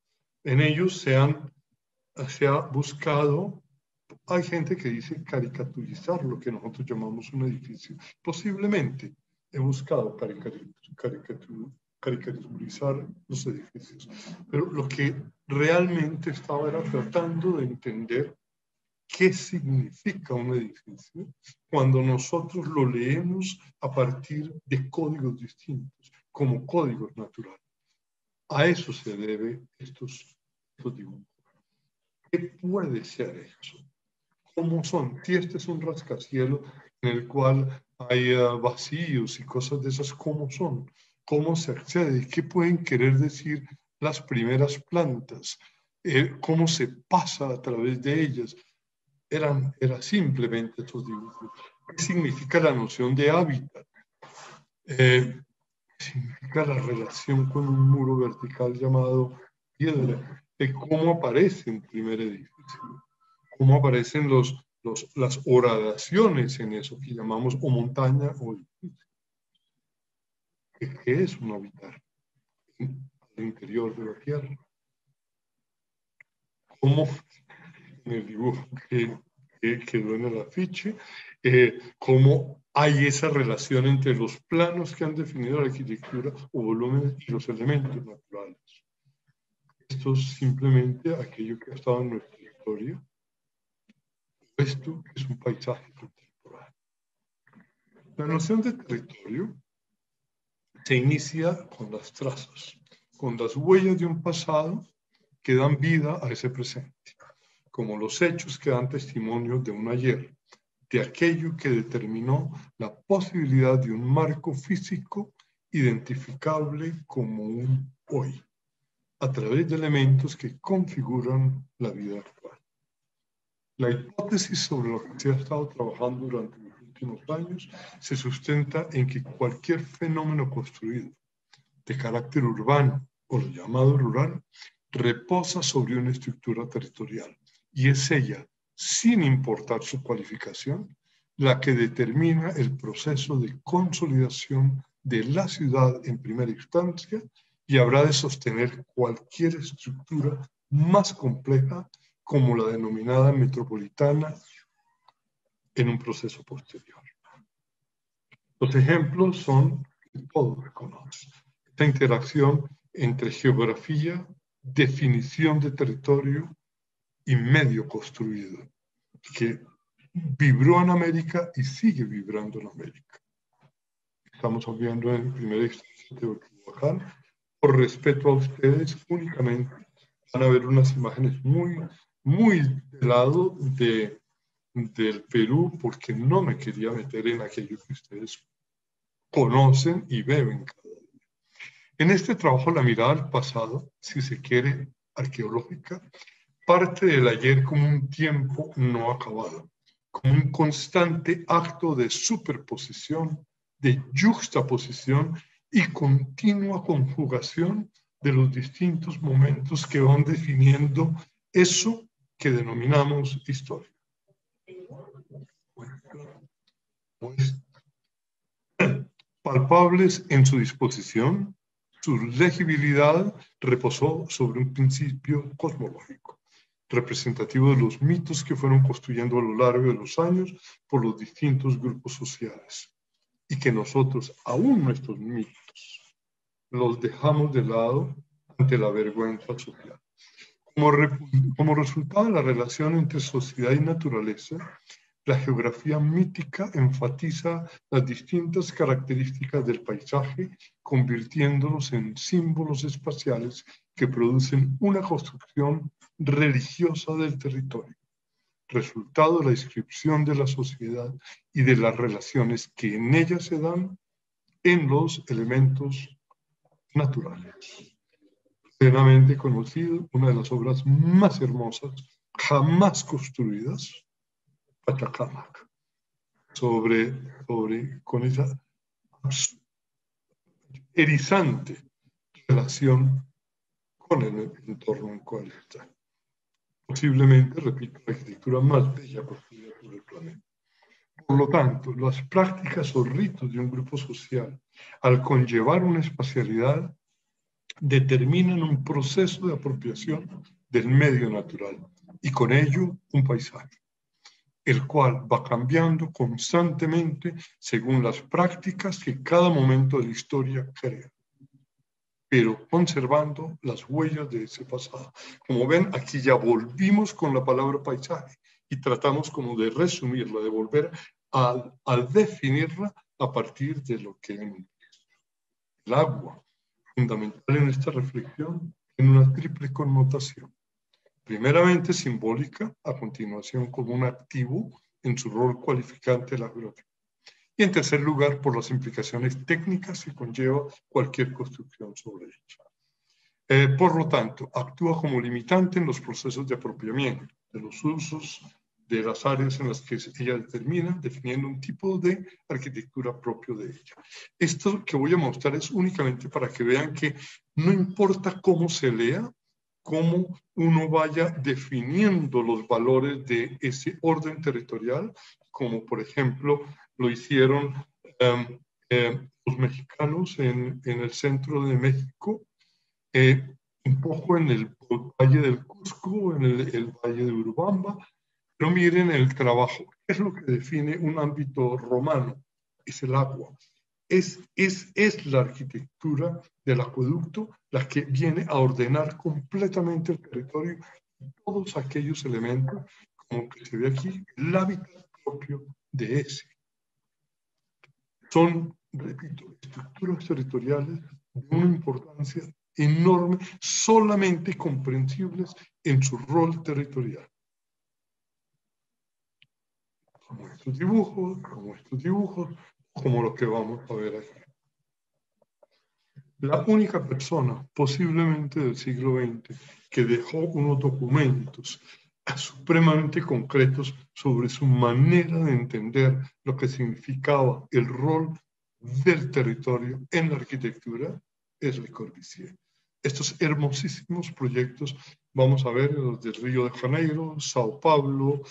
En ellos se ha buscado, hay gente que dice caricaturizar lo que nosotros llamamos un edificio. Posiblemente he buscado caricaturizar los edificios, pero lo que realmente estaba era tratando de entender qué significa un edificio cuando nosotros lo leemos a partir de códigos distintos, como códigos naturales. A eso se debe estos dibujos. ¿Qué puede ser eso? ¿Cómo son? Si este es un rascacielos en el cual hay vacíos y cosas de esas, ¿cómo son? ¿Cómo se accede? ¿Qué pueden querer decir las primeras plantas? ¿Cómo se pasa a través de ellas? Era simplemente estos dibujos. ¿Qué significa la noción de hábitat? ¿Qué significa la relación con un muro vertical llamado piedra? ¿Cómo aparece un primer edificio? ¿Cómo aparecen las horadaciones en eso que llamamos o montaña o edificio? ¿Qué es un habitar al interior de la tierra? ¿Cómo en el dibujo que quedó en el afiche, cómo hay esa relación entre los planos que han definido la arquitectura o volúmenes y los elementos naturales? Esto es simplemente aquello que ha estado en nuestra historia. Esto es un paisaje contemporáneo. La noción de territorio se inicia con las trazas, con las huellas de un pasado que dan vida a ese presente. como los hechos que dan testimonio de un ayer, de aquello que determinó la posibilidad de un marco físico identificable como un hoy, a través de elementos que configuran la vida actual. La hipótesis sobre lo que se ha estado trabajando durante los últimos años se sustenta en que cualquier fenómeno construido de carácter urbano o lo llamado rural reposa sobre una estructura territorial y es ella, sin importar su cualificación, la que determina el proceso de consolidación de la ciudad en primera instancia y habrá de sostener cualquier estructura más compleja como la denominada metropolitana en un proceso posterior. Los ejemplos son que todos reconocen. Esta interacción entre geografía, definición de territorio y medio construido, que vibró en América y sigue vibrando en América. Estamos viendo en primera instancia de Teotihuacán. Por respeto a ustedes, únicamente van a ver unas imágenes muy del lado del Perú, porque no me quería meter en aquello que ustedes conocen y beben cada día. En este trabajo, la mirada al pasado, si se quiere, arqueológica, parte del ayer como un tiempo no acabado, como un constante acto de superposición, de yuxtaposición y continua conjugación de los distintos momentos que van definiendo eso que denominamos historia. Pues, palpables en su disposición, su legibilidad reposó sobre un principio cosmológico, representativo de los mitos que fueron construyendo a lo largo de los años por los distintos grupos sociales, y que nosotros, aún nuestros mitos, los dejamos de lado ante la vergüenza social. Como resultado de la relación entre sociedad y naturaleza, la geografía mítica enfatiza las distintas características del paisaje, convirtiéndolos en símbolos espaciales que producen una construcción religiosa del territorio, resultado de la descripción de la sociedad y de las relaciones que en ella se dan en los elementos naturales. Plenamente conocido, una de las obras más hermosas jamás construidas, Pachacamac, con esa erizante relación con el entorno en cual está. Posiblemente, repito, la arquitectura más bella construida por el planeta. Por lo tanto, las prácticas o ritos de un grupo social, al conllevar una espacialidad, determinan un proceso de apropiación del medio natural y con ello un paisaje, el cual va cambiando constantemente según las prácticas que cada momento de la historia crea, pero conservando las huellas de ese pasado. Como ven, aquí ya volvimos con la palabra paisaje y tratamos como de resumirla, de volver a definirla a partir de lo que es el agua. Fundamental en esta reflexión, en una triple connotación. Primeramente simbólica, a continuación como un activo en su rol cualificante de la geografía. Y en tercer lugar, por las implicaciones técnicas que conlleva cualquier construcción sobre ella. Por lo tanto, actúa como limitante en los procesos de apropiamiento de los usos de las áreas en las que ella determina, definiendo un tipo de arquitectura propio de ella. Esto que voy a mostrar es únicamente para que vean que no importa cómo se lea, cómo uno vaya definiendo los valores de ese orden territorial, como por ejemplo lo hicieron los mexicanos en el centro de México, un poco en el Valle del Cusco, en el Valle de Urubamba. Pero miren el trabajo, ¿qué es lo que define un ámbito romano? Es el agua. Es la arquitectura del acueducto la que viene a ordenar completamente el territorio y todos aquellos elementos, como que se ve aquí, el hábitat propio de ese. Son, repito, estructuras territoriales de una importancia enorme, solamente comprensibles en su rol territorial. como estos dibujos, como lo que vamos a ver aquí. La única persona, posiblemente del siglo XX, que dejó unos documentos supremamente concretos sobre su manera de entender lo que significaba el rol del territorio en la arquitectura, es Le Corbusier. Estos hermosísimos proyectos, vamos a ver los del Río de Janeiro, Sao Paulo,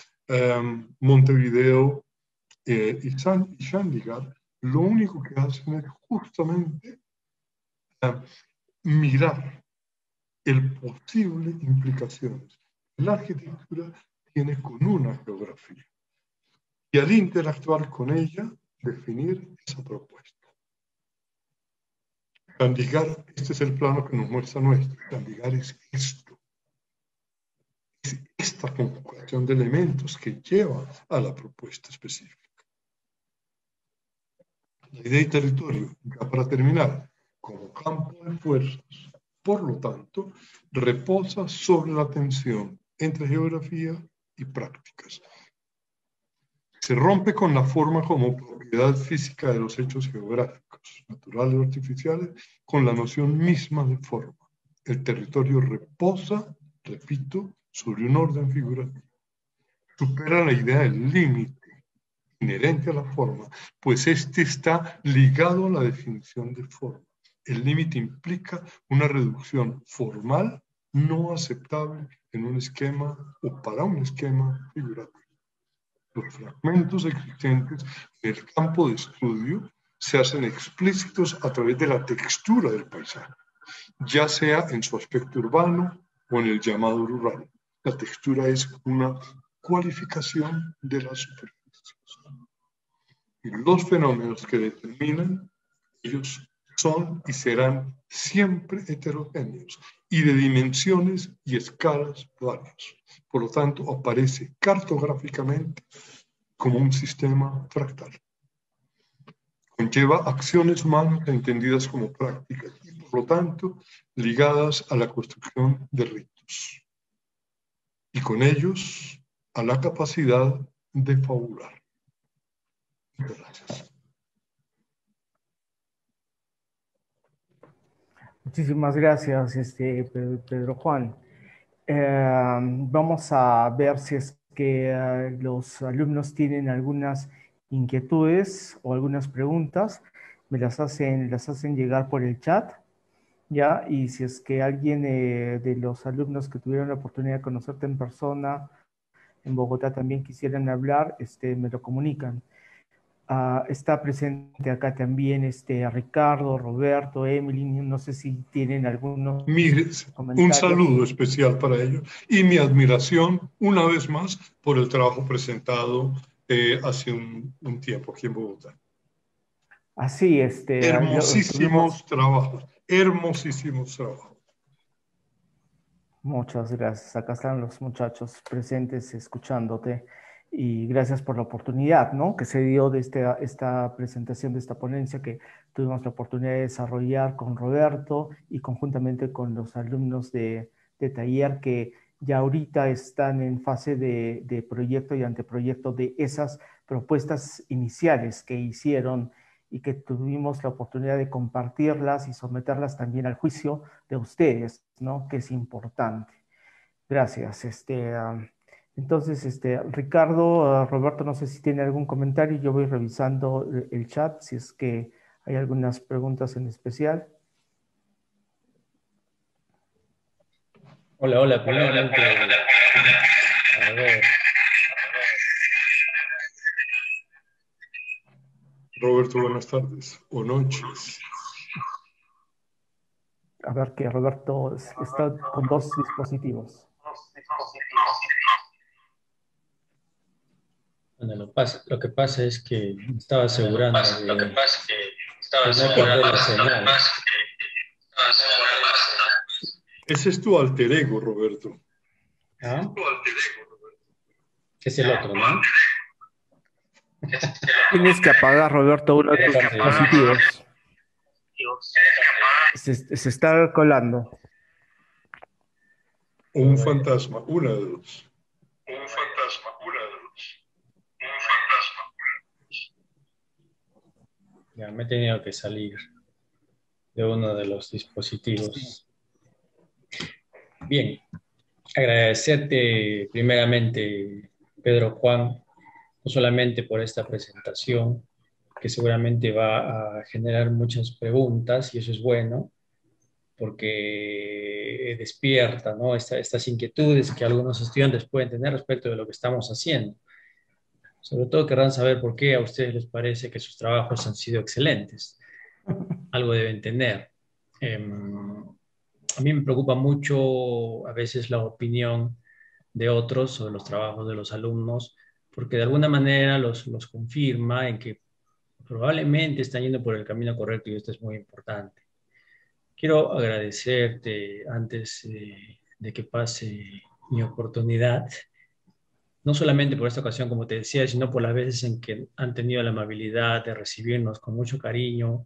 Montevideo y Chandigarh, lo único que hacen es justamente mirar el posible implicaciones que la arquitectura tiene con una geografía y al interactuar con ella, definir esa propuesta. Chandigarh, este es el plano que nos muestra nuestro. Chandigarh es esto. Es esta conjugación de elementos que lleva a la propuesta específica. La idea y territorio, ya para terminar, como campo de fuerzas, por lo tanto, reposa sobre la tensión entre geografía y prácticas. Se rompe con la forma como propiedad física de los hechos geográficos, naturales o artificiales, con la noción misma de forma. El territorio reposa, repito, sobre un orden figurativo. Supera la idea del límite inherente a la forma, pues este está ligado a la definición de forma. El límite implica una reducción formal no aceptable en un esquema o para un esquema figurativo. Los fragmentos existentes en el campo de estudio se hacen explícitos a través de la textura del paisaje, ya sea en su aspecto urbano o en el llamado rural. La textura es una cualificación de la superficie. Y los fenómenos que determinan, ellos son y serán siempre heterogéneos y de dimensiones y escalas varias. Por lo tanto, aparece cartográficamente como un sistema fractal. Conlleva acciones humanas entendidas como prácticas y, por lo tanto, ligadas a la construcción de ritos. Y con ellos, a la capacidad de fabular. Muchas gracias. Muchísimas gracias, Pedro Juan. Vamos a ver si es que los alumnos tienen algunas inquietudes o algunas preguntas. Me las hacen llegar por el chat, ¿ya? Y si es que alguien de los alumnos que tuvieron la oportunidad de conocerte en persona en Bogotá también quisieran hablar, me lo comunican. Está presente acá también Ricardo, Roberto, Emily, no sé si tienen algunos un saludo especial para ellos y mi admiración una vez más por el trabajo presentado hace un tiempo aquí en Bogotá. Así, hermosísimos trabajos, hermosísimos trabajos. Muchas gracias. Acá están los muchachos presentes escuchándote y gracias por la oportunidad, ¿no? Que se dio de esta presentación, de esta ponencia que tuvimos la oportunidad de desarrollar con Roberto y conjuntamente con los alumnos de taller que ya ahorita están en fase de proyecto y anteproyecto de esas propuestas iniciales que hicieron y que tuvimos la oportunidad de compartirlas y someterlas también al juicio de ustedes, ¿no? Que es importante. Gracias. Entonces, Ricardo, Roberto, no sé si tiene algún comentario. Yo voy revisando el chat, si es que hay algunas preguntas en especial. Hola, primeramente, a ver. Roberto, buenas tardes o noches. A ver, que Roberto está con dos dispositivos. Bueno, lo que pasa es que estaba asegurando de no perder la señal. Ese es tu alter ego, Roberto. ¿Ah? Es el otro, ¿no? Tienes que apagar, Roberto, uno de tus dispositivos. Se está colando. O un fantasma, una de dos. Ya me he tenido que salir de uno de los Sí. dispositivos. Bien, agradecerte primeramente, Pedro Juan, no solamente por esta presentación, que seguramente va a generar muchas preguntas, y eso es bueno, porque despierta, ¿no? Estas inquietudes que algunos estudiantes pueden tener respecto de lo que estamos haciendo. Sobre todo querrán saber por qué a ustedes les parece que sus trabajos han sido excelentes. Algo deben tener. A mí me preocupa mucho a veces la opinión de otros sobre los trabajos de los alumnos, porque de alguna manera los confirma en que probablemente están yendo por el camino correcto, y esto es muy importante. Quiero agradecerte antes de que pase mi oportunidad, no solamente por esta ocasión, como te decía, sino por las veces en que han tenido la amabilidad de recibirnos con mucho cariño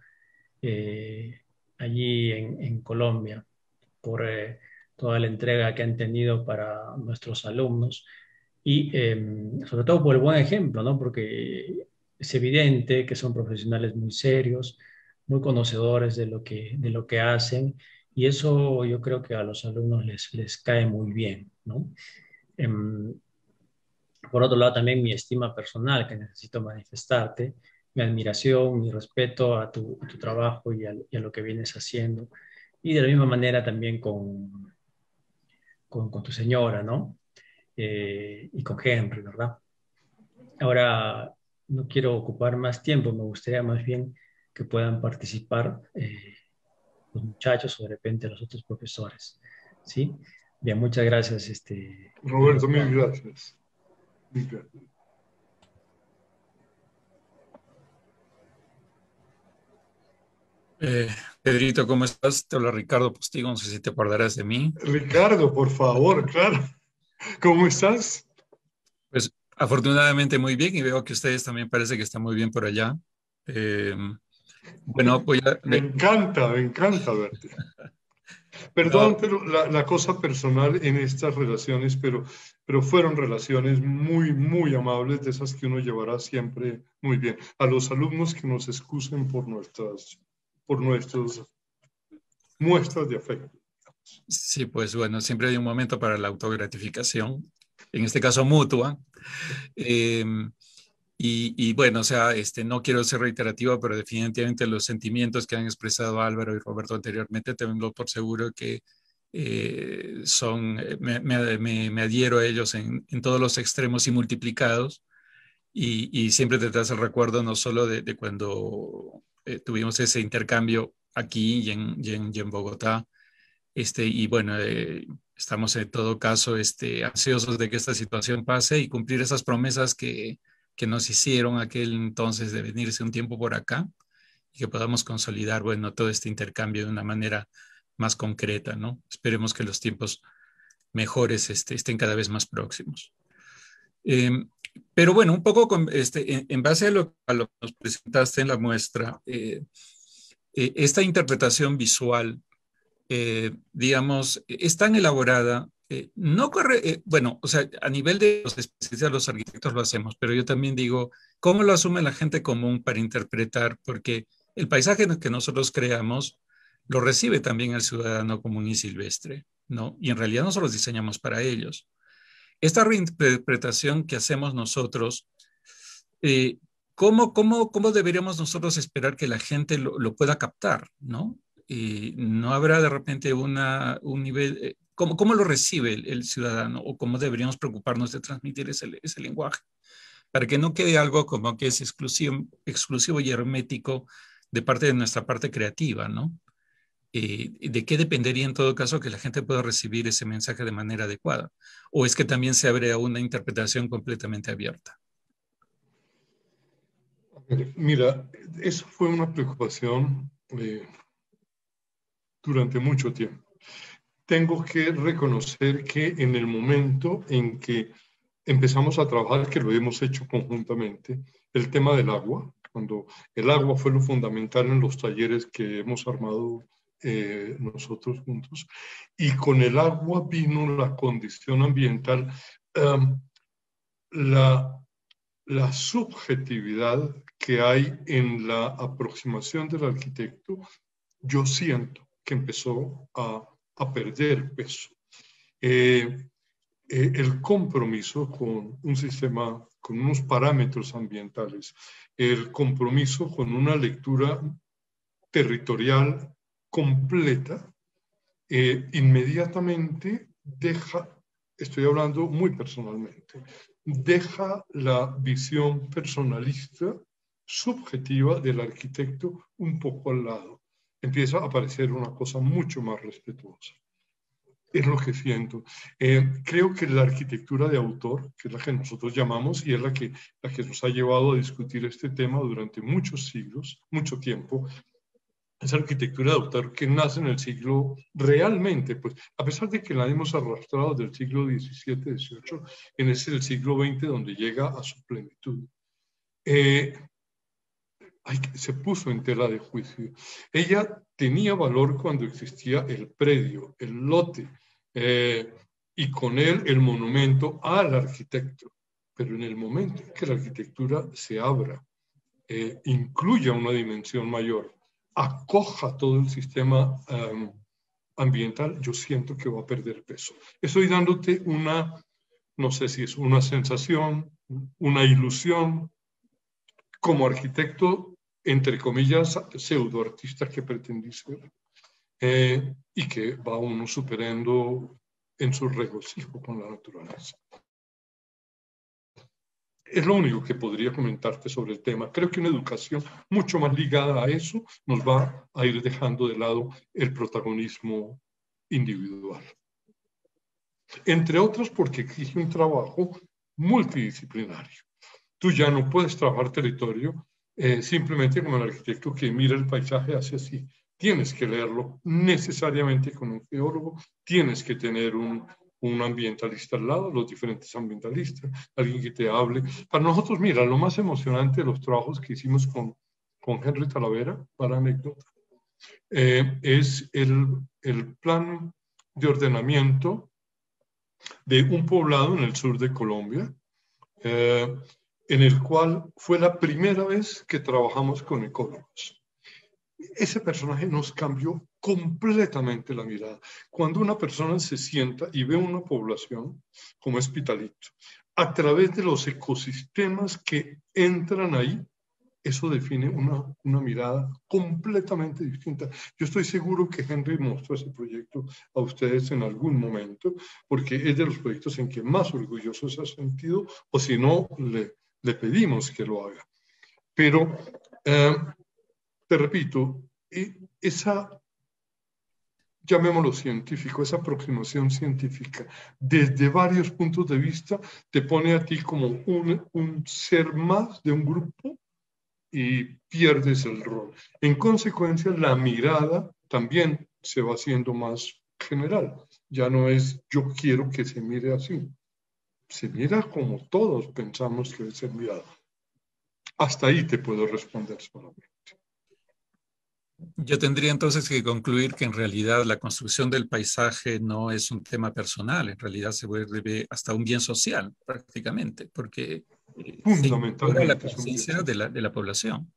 eh, allí en Colombia, por toda la entrega que han tenido para nuestros alumnos, y sobre todo por el buen ejemplo, ¿no? Porque es evidente que son profesionales muy serios, muy conocedores de lo que hacen, y eso yo creo que a los alumnos les cae muy bien, ¿no? Em, por otro lado, también mi estima personal que necesito manifestarte, mi admiración, mi respeto a tu trabajo y a lo que vienes haciendo. Y de la misma manera también con tu señora, ¿no? Y con Henry, ¿verdad? Ahora, no quiero ocupar más tiempo, me gustaría más bien que puedan participar los muchachos o de repente los otros profesores, ¿sí? Bien, muchas gracias, Pedro Roberto, mil Juan. gracias. Mil gracias. Pedrito, ¿cómo estás? Te habla Ricardo Postigo, no sé si te acordarás de mí. Ricardo, por favor, claro. ¿Cómo estás? Pues afortunadamente muy bien, y veo que ustedes también parece que están muy bien por allá. Eh, bueno, Me encanta verte. Perdón, no, pero la cosa personal en estas relaciones, pero fueron relaciones muy, muy amables, de esas que uno llevará siempre muy bien. A los alumnos que nos excusen por nuestras muestras de afecto. sí, pues bueno, siempre hay un momento para la autogratificación, en este caso mutua. Eh, y bueno, o sea, no quiero ser reiterativo, pero definitivamente los sentimientos que han expresado Álvaro y Roberto anteriormente, tengo por seguro que me adhiero a ellos en todos los extremos y multiplicados, y siempre te das el recuerdo no solo de cuando tuvimos ese intercambio aquí y en Bogotá, y bueno, estamos en todo caso ansiosos de que esta situación pase y cumplir esas promesas que nos hicieron aquel entonces de venirse un tiempo por acá, y que podamos consolidar, bueno, todo este intercambio de una manera más concreta, ¿no? Esperemos que los tiempos mejores estén cada vez más próximos. Eh, pero bueno, un poco en base a lo que nos presentaste en la muestra, esta interpretación visual, digamos, es tan elaborada, no corre, bueno, o sea, a nivel de los especialistas, los arquitectos lo hacemos, pero yo también digo, ¿cómo lo asume la gente común para interpretar? Porque el paisaje que nosotros creamos lo recibe también el ciudadano común y silvestre, ¿no? Y en realidad nosotros diseñamos para ellos. Esta reinterpretación que hacemos nosotros, eh, ¿cómo deberíamos nosotros esperar que la gente lo pueda captar, ¿no? No habrá de repente un nivel, ¿cómo lo recibe el ciudadano, o cómo deberíamos preocuparnos de transmitir ese lenguaje? Para que no quede algo como que es exclusivo y hermético de parte de nuestra parte creativa, ¿no? ¿De qué dependería en todo caso que la gente pueda recibir ese mensaje de manera adecuada? ¿O es que también se abre a una interpretación completamente abierta? Mira, eso fue una preocupación durante mucho tiempo. Tengo que reconocer que en el momento en que empezamos a trabajar, que lo hemos hecho conjuntamente, el tema del agua, cuando el agua fue lo fundamental en los talleres que hemos armado nosotros juntos, y con el agua vino la condición ambiental, la la subjetividad que hay en la aproximación del arquitecto, yo siento que empezó a perder peso. El compromiso con un sistema, con unos parámetros ambientales, el compromiso con una lectura territorial completa, inmediatamente deja, estoy hablando muy personalmente, deja la visión personalista subjetiva del arquitecto un poco al lado. Empieza a aparecer una cosa mucho más respetuosa. Es lo que siento. Creo que la arquitectura de autor, que es la que nosotros llamamos y es la que nos ha llevado a discutir este tema durante muchos siglos, mucho tiempo, esa arquitectura de autor que nace en el siglo realmente, pues a pesar de que la hemos arrastrado del siglo XVII, XVIII, en ese el siglo XX donde llega a su plenitud. Se puso en tela de juicio. Ella tenía valor cuando existía el predio, el lote, y con él el monumento al arquitecto. Pero en el momento en que la arquitectura se abra, incluya una dimensión mayor, acoja todo el sistema ambiental, yo siento que va a perder peso. Estoy dándote una, no sé si es una sensación, una ilusión, como arquitecto, entre comillas, pseudoartista que pretendí ser, y que va uno superando en su regocijo con la naturaleza. Es lo único que podría comentarte sobre el tema. Creo que una educación mucho más ligada a eso nos va a ir dejando de lado el protagonismo individual. Entre otras porque exige un trabajo multidisciplinario. Tú ya no puedes trabajar territorio simplemente como el arquitecto que mira el paisaje hace así. Tienes que leerlo necesariamente con un geólogo, tienes que tener un ambientalista al lado, los diferentes ambientalistas, alguien que te hable. Para nosotros, mira, lo más emocionante de los trabajos que hicimos con Henry Talavera, para anécdota, es el plan de ordenamiento de un poblado en el sur de Colombia, en el cual fue la primera vez que trabajamos con ecólogos. Ese personaje nos cambió completamente la mirada. Cuando una persona se sienta y ve una población, como es Pitalito, a través de los ecosistemas que entran ahí, eso define una mirada completamente distinta. Yo estoy seguro que Henry mostró ese proyecto a ustedes en algún momento, porque es de los proyectos en que más orgulloso se ha sentido, o si no, le pedimos que lo haga. Pero, te repito, esa, llamémoslo científico, esa aproximación científica, desde varios puntos de vista, te pone a ti como un ser más de un grupo y pierdes el rol. En consecuencia, la mirada también se va haciendo más general. Ya no es yo quiero que se mire así. Se mira como todos pensamos que debe ser mirado. Hasta ahí te puedo responder solamente. Yo tendría entonces que concluir que en realidad la construcción del paisaje no es un tema personal, en realidad se vuelve hasta un bien social prácticamente, porque se incorpora la conciencia de la población,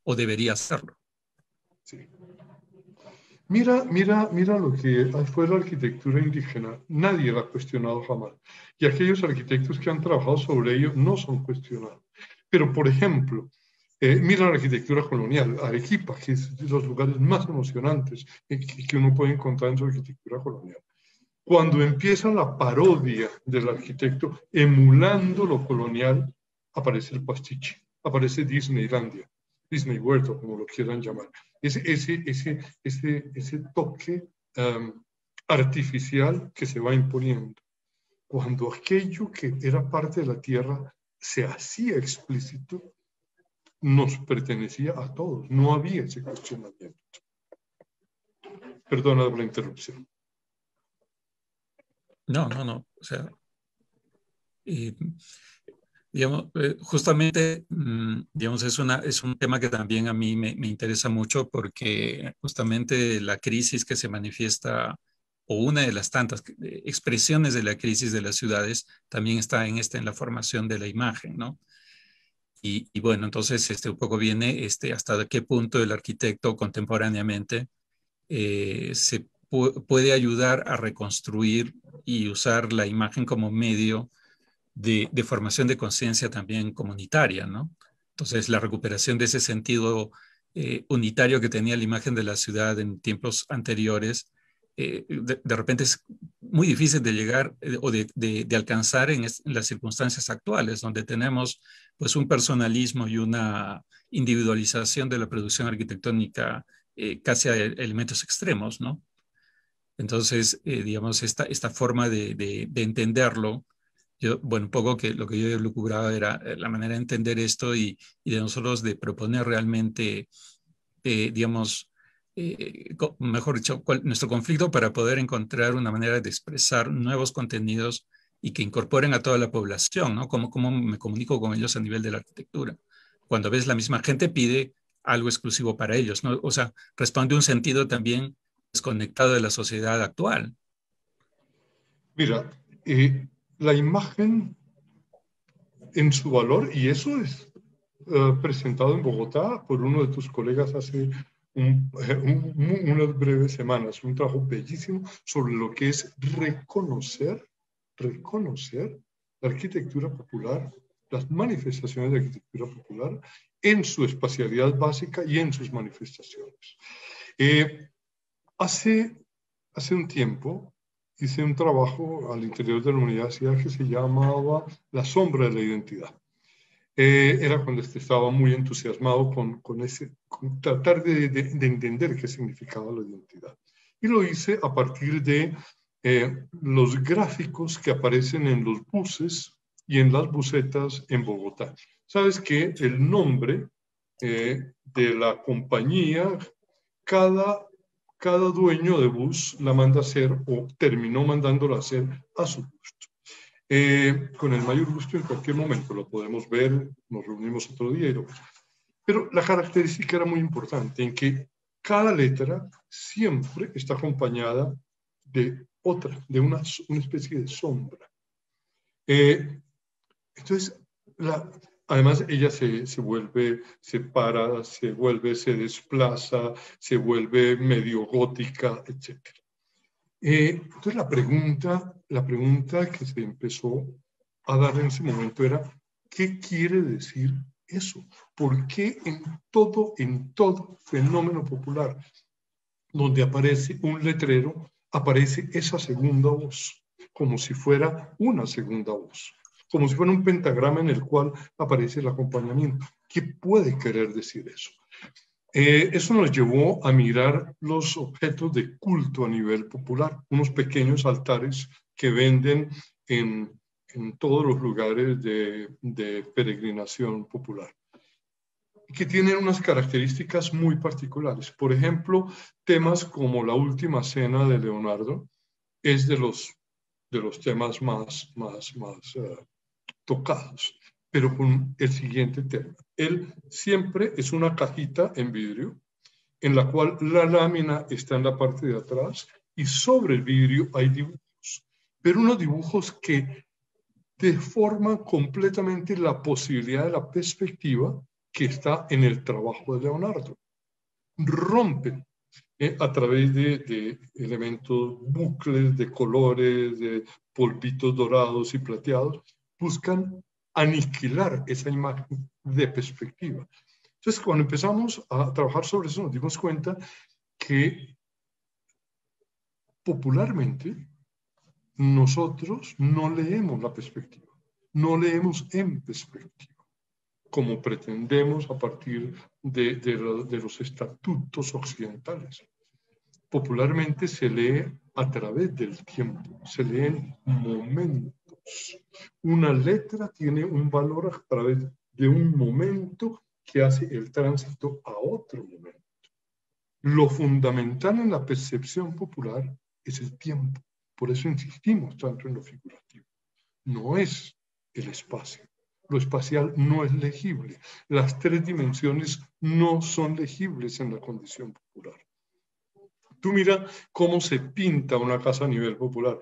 o debería hacerlo. Sí. Mira lo que fue la arquitectura indígena. Nadie la ha cuestionado jamás. Y aquellos arquitectos que han trabajado sobre ello no son cuestionados. Pero, por ejemplo, mira la arquitectura colonial, Arequipa, que es de los lugares más emocionantes que uno puede encontrar en su arquitectura colonial. Cuando empieza la parodia del arquitecto emulando lo colonial, aparece el pastiche, aparece Disneylandia, Disney World, o como lo quieran llamar. Ese toque artificial que se va imponiendo. Cuando aquello que era parte de la tierra se hacía explícito, nos pertenecía a todos. No había ese cuestionamiento. Perdona por la interrupción. No. O sea, digamos, justamente, digamos, es un tema que también a mí me interesa mucho porque justamente la crisis que se manifiesta o una de las tantas expresiones de la crisis de las ciudades también está en la formación de la imagen, ¿no? Y bueno, entonces un poco viene hasta qué punto el arquitecto contemporáneamente puede ayudar a reconstruir y usar la imagen como medio de formación de conciencia también comunitaria, ¿no? Entonces, la recuperación de ese sentido unitario que tenía la imagen de la ciudad en tiempos anteriores, de repente es muy difícil de llegar o de alcanzar en las circunstancias actuales, donde tenemos pues un personalismo y una individualización de la producción arquitectónica casi a elementos extremos, ¿no? Entonces, digamos, esta forma de entenderlo, yo, bueno, un poco que lo que yo lucubraba era la manera de entender esto y de nosotros de proponer realmente, digamos, mejor dicho, nuestro conflicto para poder encontrar una manera de expresar nuevos contenidos y que incorporen a toda la población, ¿no? ¿Cómo me comunico con ellos a nivel de la arquitectura? Cuando ves la misma gente pide algo exclusivo para ellos, ¿no? O sea, responde un sentido también desconectado de la sociedad actual. Mira, la imagen en su valor, y eso es presentado en Bogotá por uno de tus colegas hace unas breves semanas, un trabajo bellísimo sobre lo que es reconocer la arquitectura popular, las manifestaciones de arquitectura popular en su espacialidad básica y en sus manifestaciones. Hace un tiempo hice un trabajo al interior de la universidad que se llamaba La sombra de la identidad. Era cuando estaba muy entusiasmado con tratar de entender qué significaba la identidad. Y lo hice a partir de los gráficos que aparecen en los buses y en las busetas en Bogotá. Sabes que el nombre de la compañía, cada dueño de bus la manda a hacer o terminó mandándola a hacer a su gusto. Con el mayor gusto en cualquier momento, lo podemos ver, nos reunimos otro día y lo vemos. Pero la característica era muy importante en que cada letra siempre está acompañada de otra, de una especie de sombra. Entonces, además ella se vuelve, se para, se desplaza, se vuelve medio gótica, etc. Entonces la pregunta que se empezó a dar en ese momento era, ¿qué quiere decir eso? ¿Por qué en todo fenómeno popular donde aparece un letrero, aparece esa segunda voz, como si fuera una segunda voz, como si fuera un pentagrama en el cual aparece el acompañamiento? ¿Qué puede querer decir eso? Eso nos llevó a mirar los objetos de culto a nivel popular, unos pequeños altares que venden en todos los lugares de peregrinación popular, que tienen unas características muy particulares. Por ejemplo, temas como la Última Cena de Leonardo es de los temas más tocados, pero con el siguiente tema. Él siempre es una cajita en vidrio en la cual la lámina está en la parte de atrás y sobre el vidrio hay dibujos, pero unos dibujos que deforman completamente la posibilidad de la perspectiva que está en el trabajo de Leonardo. Rompen a través de elementos, bucles de colores, de polvitos dorados y plateados, buscan aniquilar esa imagen de perspectiva. Entonces, cuando empezamos a trabajar sobre eso, nos dimos cuenta que popularmente nosotros no leemos la perspectiva, no leemos en perspectiva, como pretendemos a partir de los estatutos occidentales. Popularmente se lee a través del tiempo, se lee en momentos. Una letra tiene un valor a través de un momento que hace el tránsito a otro momento. Lo fundamental en la percepción popular es el tiempo. Por eso insistimos tanto en lo figurativo. No es el espacio. Lo espacial no es legible. Las tres dimensiones no son legibles en la condición popular. Tú mira cómo se pinta una casa a nivel popular.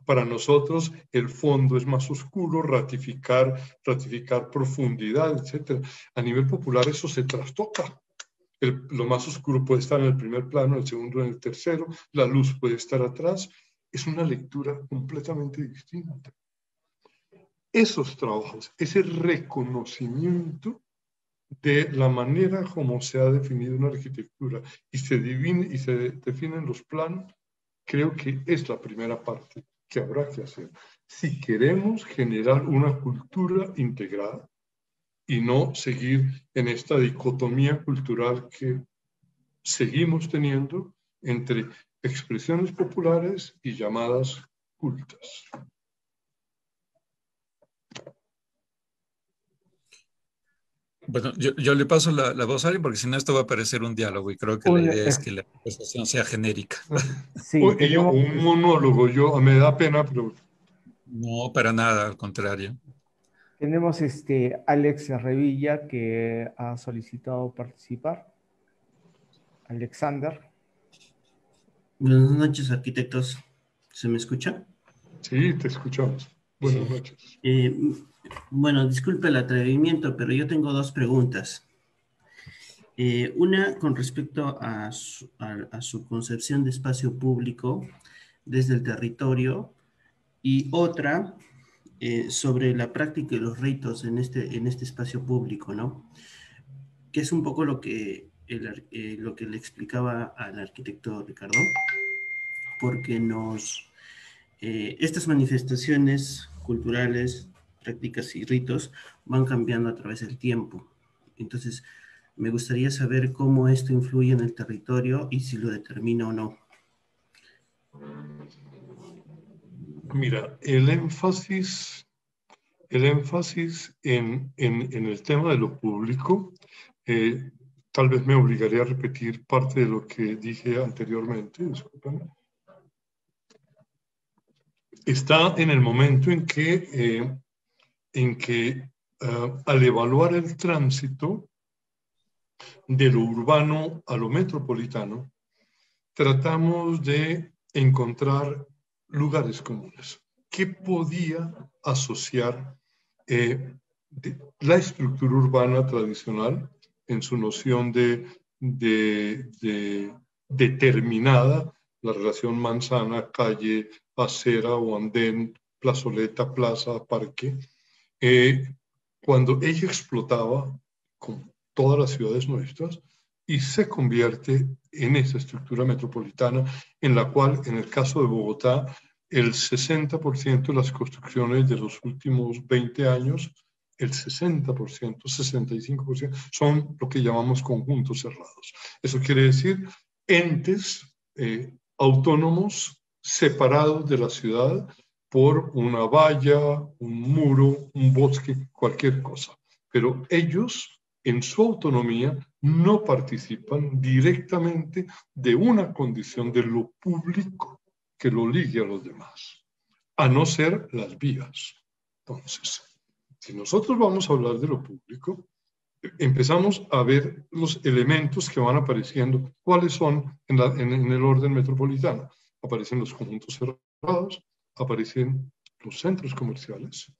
Para nosotros el fondo es más oscuro, ratificar profundidad, etc. A nivel popular eso se trastoca. Lo más oscuro puede estar en el primer plano, el segundo en el tercero, la luz puede estar atrás. Es una lectura completamente distinta. Esos trabajos, ese reconocimiento de la manera como se ha definido una arquitectura y se definen los planos, creo que es la primera parte que habrá que hacer. Si queremos generar una cultura integrada y no seguir en esta dicotomía cultural que seguimos teniendo entre expresiones populares y llamadas cultas. Bueno, yo le paso la voz a alguien porque si no esto va a parecer un diálogo y creo que la idea es que la conversación sea genérica. Sí, Y yo, un monólogo, me da pena, pero... No, para nada, al contrario. Tenemos Alex Revilla que ha solicitado participar. Alexander. Buenas noches, arquitectos. ¿Se me escucha? Sí, te escuchamos. Buenas noches. Bueno, disculpe el atrevimiento, pero yo tengo dos preguntas. Una con respecto a su concepción de espacio público desde el territorio y otra sobre la práctica y los ritos en este espacio público, ¿no? Que es un poco lo que le explicaba al arquitecto Ricardo, porque estas manifestaciones culturales, prácticas y ritos van cambiando a través del tiempo. Entonces, me gustaría saber cómo esto influye en el territorio y si lo determina o no. Mira, el énfasis en el tema de lo público, tal vez me obligaría a repetir parte de lo que dije anteriormente, discúlpame. Está en el momento en que al evaluar el tránsito de lo urbano a lo metropolitano, tratamos de encontrar lugares comunes. ¿Qué podía asociar la estructura urbana tradicional en su noción de determinada, la relación manzana, calle, acera o andén, plazoleta, plaza, parque, cuando ella explotaba con todas las ciudades nuestras y se convierte en esa estructura metropolitana en la cual, en el caso de Bogotá, el 60% de las construcciones de los últimos 20 años, el 60%, 65% son lo que llamamos conjuntos cerrados. Eso quiere decir entes autónomos separados de la ciudad por una valla, un muro, un bosque, cualquier cosa. Pero ellos, en su autonomía, no participan directamente de una condición de lo público que lo ligue a los demás, a no ser las vías. Entonces, si nosotros vamos a hablar de lo público, empezamos a ver los elementos que van apareciendo. ¿Cuáles son en el orden metropolitano? Aparecen los conjuntos cerrados, aparecen los centros comerciales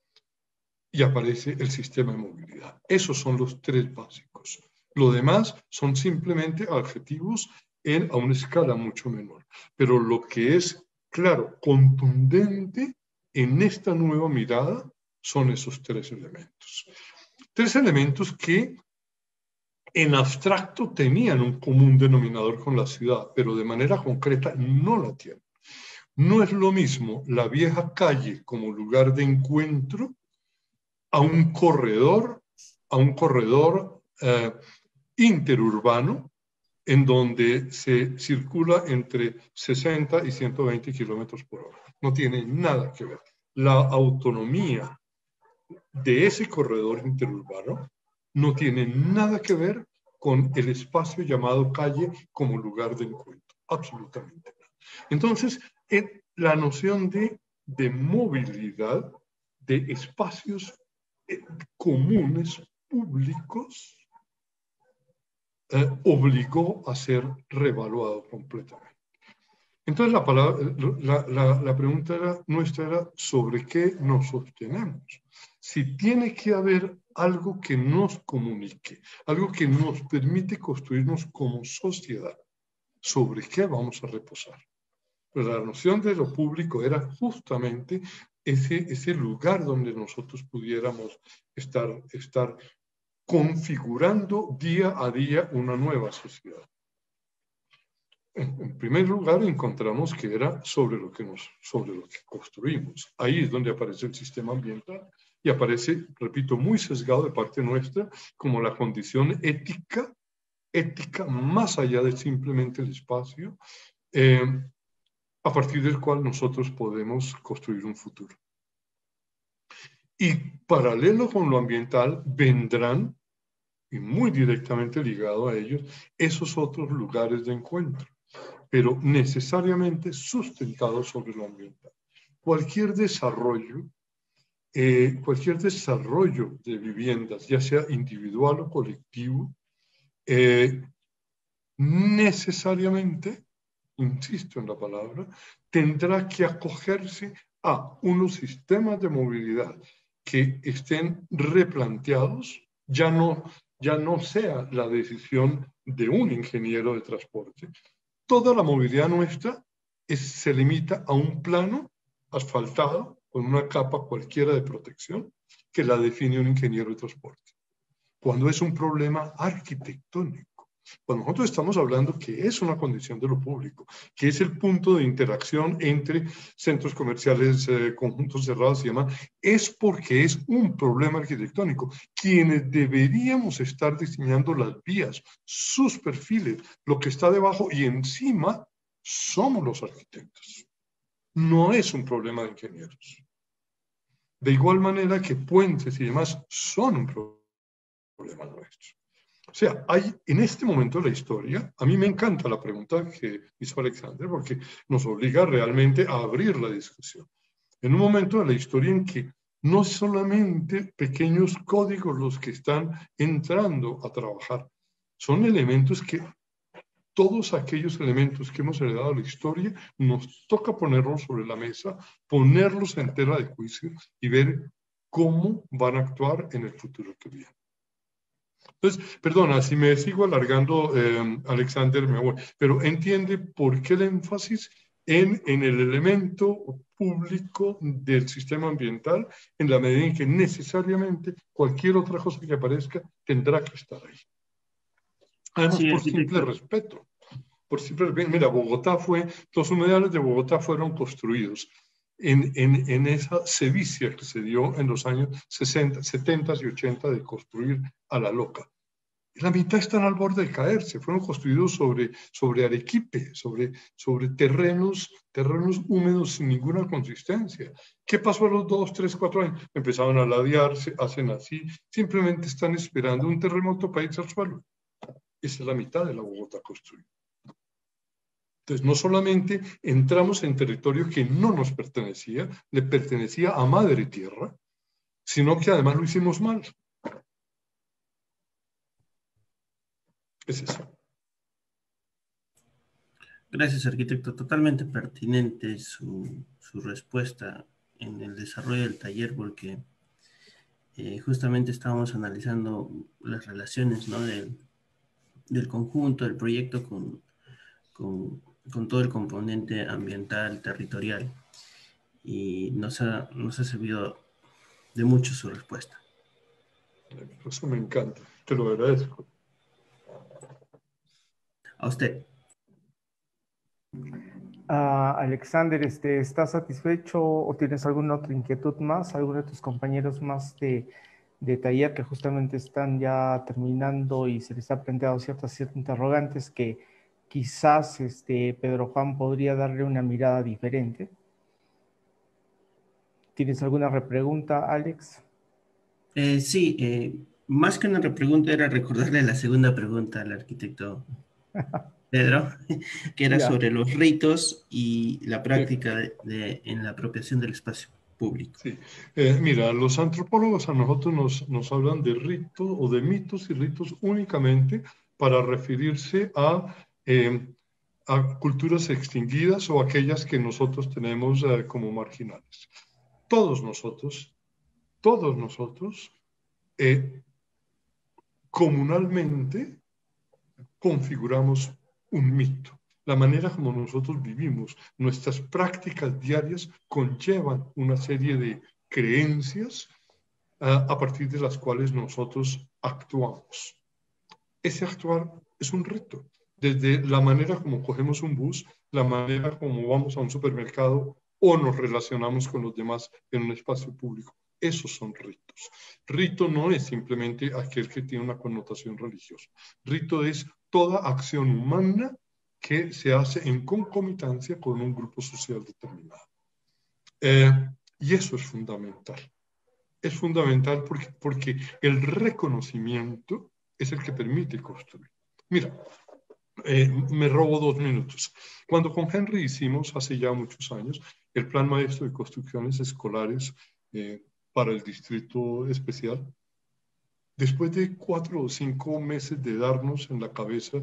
y aparece el sistema de movilidad. Esos son los tres básicos. Lo demás son simplemente adjetivos a una escala mucho menor. Pero lo que es, claro, contundente en esta nueva mirada son esos tres elementos. Tres elementos que en abstracto tenían un común denominador con la ciudad, pero de manera concreta no la tienen. No es lo mismo la vieja calle como lugar de encuentro a un corredor interurbano en donde se circula entre 60 y 120 kilómetros por hora. No tiene nada que ver. La autonomía de ese corredor interurbano no tiene nada que ver con el espacio llamado calle como lugar de encuentro. Absolutamente nada. Entonces, la noción de movilidad, de espacios comunes, públicos, obligó a ser reevaluado completamente. Entonces la pregunta nuestra era sobre qué nos sostenemos. Si tiene que haber algo que nos comunique, algo que nos permite construirnos como sociedad, ¿sobre qué vamos a reposar? Pues la noción de lo público era justamente ese lugar donde nosotros pudiéramos estar configurando día a día una nueva sociedad. En primer lugar, encontramos que era sobre lo que construimos. Ahí es donde aparece el sistema ambiental y aparece, repito, muy sesgado de parte nuestra como la condición ética más allá de simplemente el espacio, a partir del cual nosotros podemos construir un futuro. Y paralelo con lo ambiental vendrán, y muy directamente ligado a ellos, esos otros lugares de encuentro, pero necesariamente sustentados sobre lo ambiental. Cualquier desarrollo de viviendas, ya sea individual o colectivo, necesariamente, insisto en la palabra, tendrá que acogerse a unos sistemas de movilidad que estén replanteados, ya no sea la decisión de un ingeniero de transporte. Toda la movilidad nuestra se limita a un plano asfaltado con una capa cualquiera de protección que la define un ingeniero de transporte. Cuando es un problema arquitectónico, cuando nosotros estamos hablando que es una condición de lo público, que es el punto de interacción entre centros comerciales, conjuntos cerrados y demás, es porque es un problema arquitectónico. Quienes deberíamos estar diseñando las vías, sus perfiles, lo que está debajo y encima, somos los arquitectos. No es un problema de ingenieros. De igual manera que puentes y demás son un problema nuestro. O sea, hay en este momento de la historia, a mí me encanta la pregunta que hizo Alexander porque nos obliga realmente a abrir la discusión. En un momento de la historia en que no solamente pequeños códigos los que están entrando a trabajar, son elementos que, todos aquellos elementos que hemos heredado de la historia, nos toca ponerlos sobre la mesa, ponerlos en tela de juicio y ver cómo van a actuar en el futuro que viene. Entonces, perdona, si me sigo alargando, Alexander, me voy, pero entiende por qué el énfasis en el elemento público del sistema ambiental, en la medida en que necesariamente cualquier otra cosa que aparezca tendrá que estar ahí. Además, sí, por simple respeto. Mira, los humedales de Bogotá fueron construidos en esa sevicia que se dio en los años 60, 70 y 80 de construir a la loca. La mitad están al borde de caerse, fueron construidos sobre arequipe, sobre terrenos húmedos sin ninguna consistencia. ¿Qué pasó a los 2, 3, 4 años? Empezaron a ladearse, hacen así, simplemente están esperando un terremoto para irse al suelo. Esa es la mitad de la Bogotá construida. Entonces, no solamente entramos en territorio que no nos pertenecía, le pertenecía a Madre Tierra, sino que además lo hicimos mal. Es eso. Gracias, arquitecto. Totalmente pertinente su respuesta en el desarrollo del taller, porque justamente estábamos analizando las relaciones, ¿no?, del conjunto, del proyecto con todo el componente ambiental, territorial, y nos ha servido de mucho su respuesta. Eso me encanta, te lo agradezco. A usted. Alexander, ¿estás satisfecho o tienes alguna otra inquietud más? ¿Alguno de tus compañeros más de taller que justamente están ya terminando y se les ha planteado ciertas interrogantes que quizás Pedro Juan podría darle una mirada diferente? ¿Tienes alguna repregunta, Alex? Sí, más que una repregunta era recordarle la segunda pregunta al arquitecto Pedro, que era sobre los ritos y la práctica en la apropiación del espacio público. Sí. Mira, los antropólogos a nosotros nos hablan de ritos o de mitos y ritos únicamente para referirse a culturas extinguidas o aquellas que nosotros tenemos como marginales. Todos nosotros, comunalmente configuramos un mito. La manera como nosotros vivimos, nuestras prácticas diarias conllevan una serie de creencias a partir de las cuales nosotros actuamos. Ese actuar es un reto. Desde la manera como cogemos un bus, la manera como vamos a un supermercado o nos relacionamos con los demás en un espacio público. Esos son ritos. Rito no es simplemente aquel que tiene una connotación religiosa. Rito es toda acción humana que se hace en concomitancia con un grupo social determinado. Y eso es fundamental. Es fundamental porque el reconocimiento es el que permite construir. Mira, me robo 2 minutos. Cuando con Henry hicimos, hace ya muchos años, el Plan Maestro de Construcciones Escolares para el Distrito Especial, después de 4 o 5 meses de darnos en la cabeza,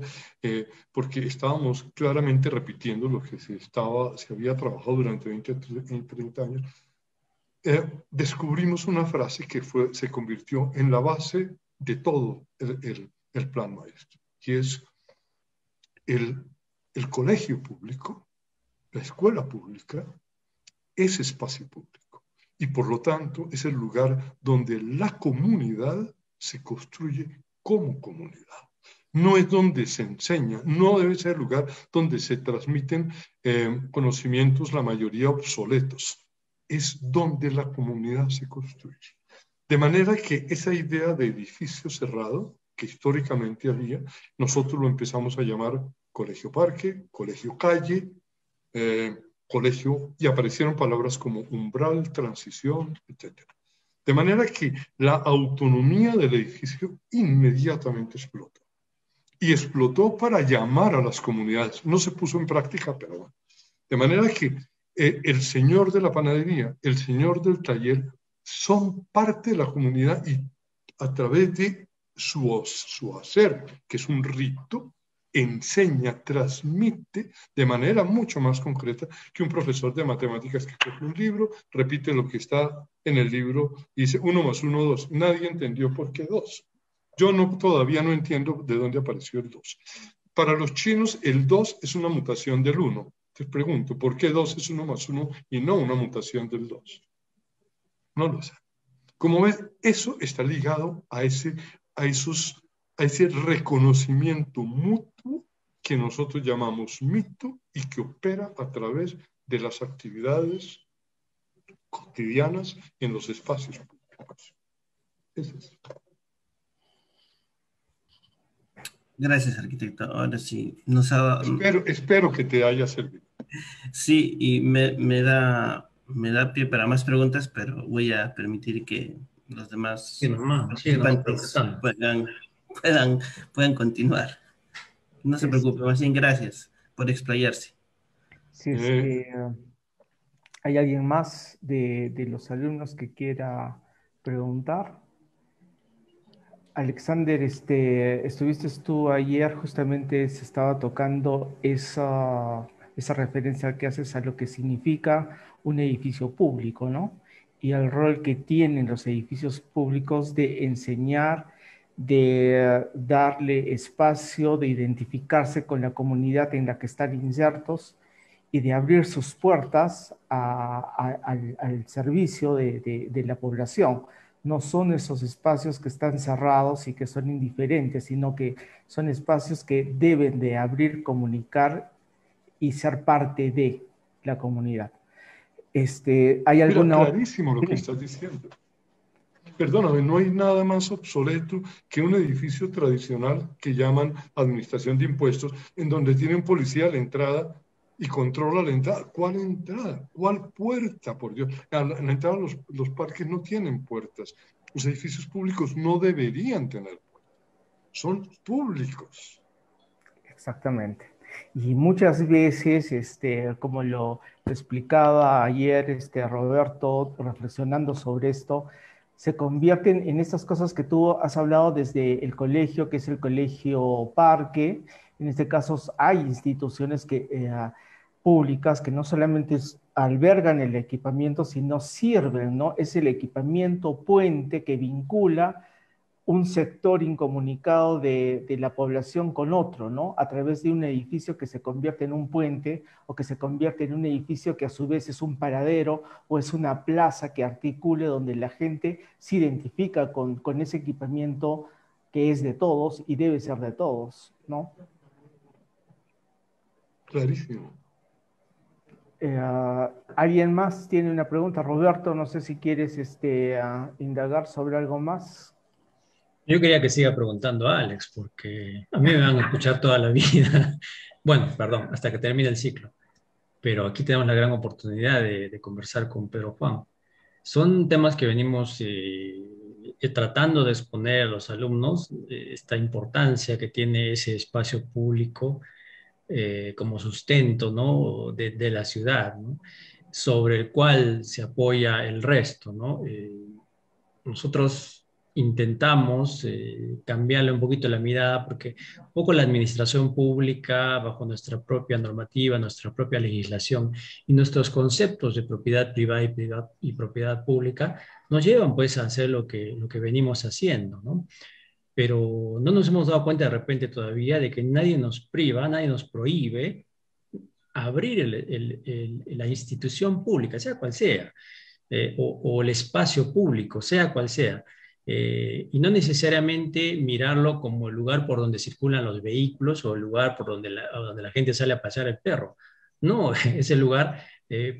porque estábamos claramente repitiendo lo que se había trabajado durante 20 o 30 años, descubrimos una frase que se convirtió en la base de todo el plan maestro, que es el colegio público, la escuela pública, es espacio público y por lo tanto es el lugar donde la comunidad se construye como comunidad. No es donde se enseña, no debe ser el lugar donde se transmiten conocimientos, la mayoría obsoletos. Es donde la comunidad se construye. De manera que esa idea de edificio cerrado, que históricamente había, nosotros lo empezamos a llamar colegio parque, colegio calle, colegio, y aparecieron palabras como umbral, transición, etc. De manera que la autonomía del edificio inmediatamente explotó. Y explotó para llamar a las comunidades. No se puso en práctica, pero bueno. De manera que el señor de la panadería, el señor del taller, son parte de la comunidad y a través de su hacer, que es un rito, enseña, transmite de manera mucho más concreta que un profesor de matemáticas que coge un libro, repite lo que está en el libro y dice 1 más 1, 2. Nadie entendió por qué 2. Yo todavía no entiendo de dónde apareció el 2. Para los chinos, el 2 es una mutación del 1. Te pregunto, ¿por qué 2 es 1 más 1 y no una mutación del 2? No lo sé. Como ves, eso está ligado a ese reconocimiento mutuo que nosotros llamamos mito y que opera a través de las actividades cotidianas en los espacios públicos. Eso es. Gracias, arquitecto. Ahora sí, Espero que te haya servido. Sí, y me da pie para más preguntas, pero voy a permitir que los demás participantes puedan continuar. No se preocupe, más bien gracias por explayarse. Sí, ¿hay alguien más de los alumnos que quiera preguntar? Alexander, estuviste tú ayer, justamente se estaba tocando esa referencia que haces a lo que significa un edificio público, ¿no? Y el rol que tienen los edificios públicos de enseñar, de darle espacio, de identificarse con la comunidad en la que están insertos y de abrir sus puertas al servicio de la población. No son esos espacios que están cerrados y que son indiferentes, sino que son espacios que deben de abrir, comunicar y ser parte de la comunidad. ¿Hay alguna... Mira, clarísimo lo que estás diciendo. Perdóname, no hay nada más obsoleto que un edificio tradicional que llaman administración de impuestos, en donde tiene un policía a la entrada y controla la entrada. ¿Cuál entrada? ¿Cuál puerta? Por Dios. A la entrada los parques no tienen puertas. Los edificios públicos no deberían tener puertas. Son públicos. Exactamente. Y muchas veces, como lo explicaba ayer Roberto, reflexionando sobre esto, se convierten en estas cosas que tú has hablado desde el colegio, que es el colegio parque. En este caso hay instituciones públicas que no solamente albergan el equipamiento, sino sirven, ¿no? Es el equipamiento puente que vincula un sector incomunicado de la población con otro, ¿no? A través de un edificio que se convierte en un puente o que se convierte en un edificio que a su vez es un paradero o es una plaza que articule donde la gente se identifica con ese equipamiento que es de todos y debe ser de todos, ¿no? Clarísimo. ¿Alguien más tiene una pregunta? Roberto, no sé si quieres indagar sobre algo más. Yo quería que siga preguntando a Alex, porque a mí me van a escuchar toda la vida. Bueno, perdón, hasta que termine el ciclo. Pero aquí tenemos la gran oportunidad de conversar con Pedro Juan. Son temas que venimos tratando de exponer a los alumnos, esta importancia que tiene ese espacio público como sustento, ¿no? de la ciudad, ¿no? Sobre el cual se apoya el resto, ¿no? Nosotros intentamos cambiarle un poquito la mirada porque un poco la administración pública, bajo nuestra propia normativa, nuestra propia legislación y nuestros conceptos de propiedad privada y propiedad pública nos llevan pues a hacer lo que venimos haciendo, ¿no? Pero no nos hemos dado cuenta de repente todavía de que nadie nos priva, nadie nos prohíbe abrir la institución pública, sea cual sea, o el espacio público, sea cual sea, y no necesariamente mirarlo como el lugar por donde circulan los vehículos o el lugar por donde donde la gente sale a pasear el perro. No, es el lugar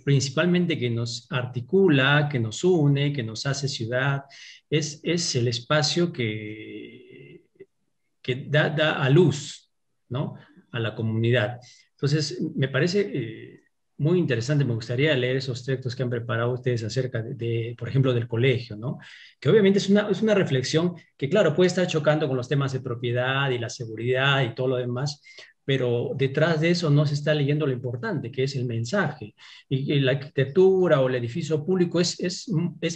principalmente que nos articula, que nos une, que nos hace ciudad, es el espacio que da a luz, ¿no? A la comunidad. Entonces, me parece muy interesante, me gustaría leer esos textos que han preparado ustedes acerca por ejemplo, del colegio, ¿no? Que obviamente es una reflexión que, claro, puede estar chocando con los temas de propiedad y la seguridad y todo lo demás, pero detrás de eso no se está leyendo lo importante, que es el mensaje. Y la arquitectura o el edificio público es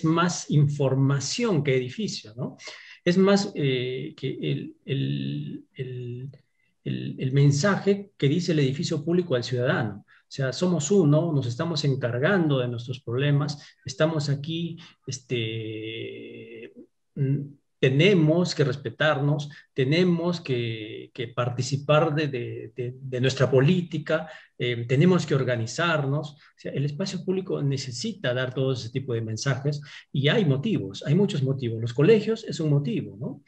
más información que edificio, ¿no? Es más que el mensaje que dice el edificio público al ciudadano. O sea, somos uno, nos estamos encargando de nuestros problemas, estamos aquí, tenemos que respetarnos, tenemos que participar de nuestra política, tenemos que organizarnos. O sea, el espacio público necesita dar todo ese tipo de mensajes y hay motivos, hay muchos motivos. Los colegios es un motivo, ¿no?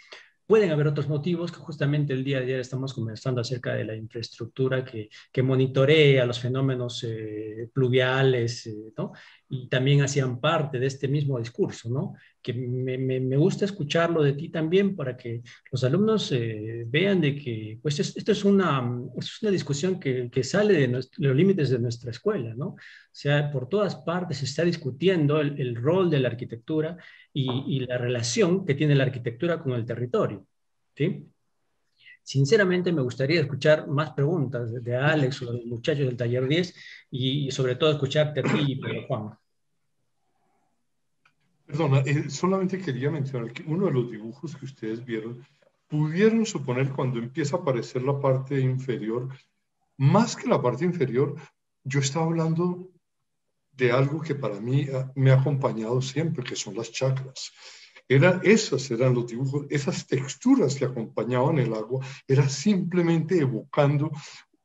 Pueden haber otros motivos que justamente el día a día estamos conversando acerca de la infraestructura que monitorea los fenómenos pluviales, ¿no? Y también hacían parte de este mismo discurso, ¿no? Que me gusta escucharlo de ti también para que los alumnos vean de que pues esto es una discusión que sale de los límites de nuestra escuela, ¿no? O sea, por todas partes se está discutiendo el rol de la arquitectura y la relación que tiene la arquitectura con el territorio, ¿sí? Sinceramente me gustaría escuchar más preguntas de Alex o de los muchachos del taller 10 y sobre todo escucharte a ti, Pedro Juan. Perdona, solamente quería mencionar que uno de los dibujos que ustedes vieron, pudieron suponer cuando empieza a aparecer la parte inferior, más que la parte inferior, yo estaba hablando de algo que para mí me ha acompañado siempre, que son las chacras. Esos eran los dibujos, esas texturas que acompañaban el agua, era simplemente evocando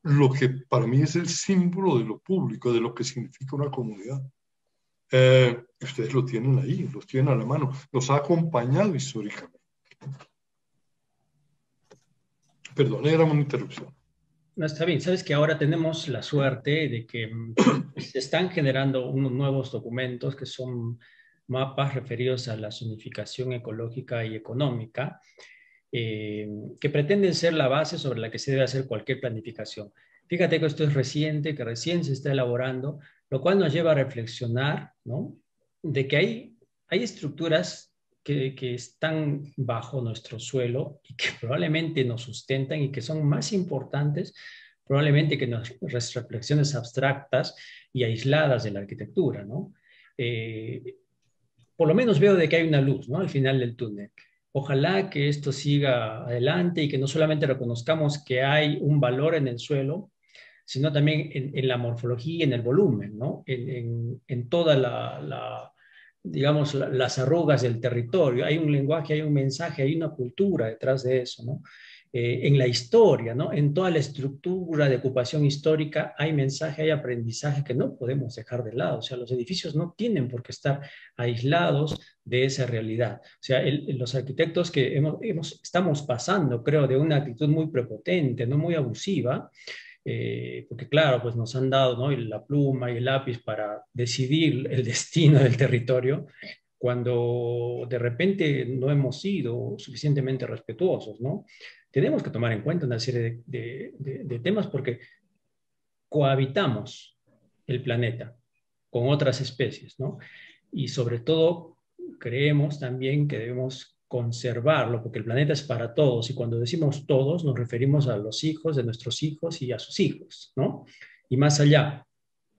lo que para mí es el símbolo de lo público, de lo que significa una comunidad. Ustedes lo tienen ahí, los tienen a la mano, los ha acompañado históricamente. Perdón, era una interrupción. No, está bien, sabes que ahora tenemos la suerte de que se están generando unos nuevos documentos que son mapas referidos a la zonificación ecológica y económica, que pretenden ser la base sobre la que se debe hacer cualquier planificación. Fíjate que esto es reciente, que recién se está elaborando, lo cual nos lleva a reflexionar, ¿no? De que hay estructuras que están bajo nuestro suelo y que probablemente nos sustentan y que son más importantes probablemente que nuestras reflexiones abstractas y aisladas de la arquitectura, ¿no? por lo menos veo de que hay una luz, ¿no? Al final del túnel. Ojalá que esto siga adelante y que no solamente reconozcamos que hay un valor en el suelo, sino también en la morfología, en el volumen, ¿no? En toda digamos, las arrugas del territorio. Hay un lenguaje, hay un mensaje, hay una cultura detrás de eso, ¿no? En la historia, ¿no? En toda la estructura de ocupación histórica hay mensaje, hay aprendizaje que no podemos dejar de lado. O sea, los edificios no tienen por qué estar aislados de esa realidad. O sea, los arquitectos que estamos pasando, creo, de una actitud muy prepotente, no muy abusiva, porque claro, pues nos han dado, ¿no?, la pluma y el lápiz para decidir el destino del territorio, cuando de repente no hemos sido suficientemente respetuosos, ¿no? Tenemos que tomar en cuenta una serie de temas porque cohabitamos el planeta con otras especies, ¿no? Y sobre todo creemos también que debemos conservarlo, porque el planeta es para todos, y cuando decimos todos nos referimos a los hijos de nuestros hijos y a sus hijos, ¿no? Y más allá,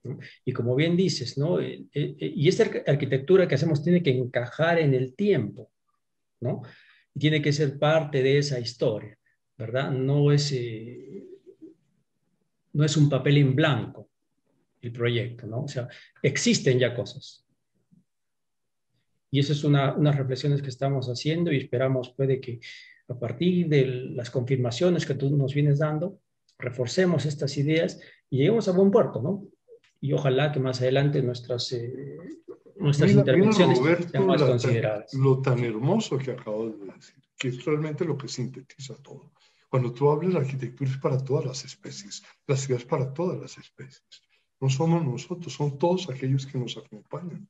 ¿no? Y como bien dices, ¿no? Y esta arquitectura que hacemos tiene que encajar en el tiempo, ¿no? Y tiene que ser parte de esa historia, ¿verdad? No es un papel en blanco el proyecto, ¿no? O sea, existen ya cosas. Y eso es unas reflexiones que estamos haciendo y esperamos puede que a partir de las confirmaciones que tú nos vienes dando, reforcemos estas ideas y lleguemos a buen puerto, ¿no? Y ojalá que más adelante nuestras intervenciones Roberto, sean más consideradas. lo tan hermoso que acabas de decir, que es realmente lo que sintetiza todo. Cuando tú hablas, la arquitectura es para todas las especies, la ciudad es para todas las especies. No somos nosotros, son todos aquellos que nos acompañan.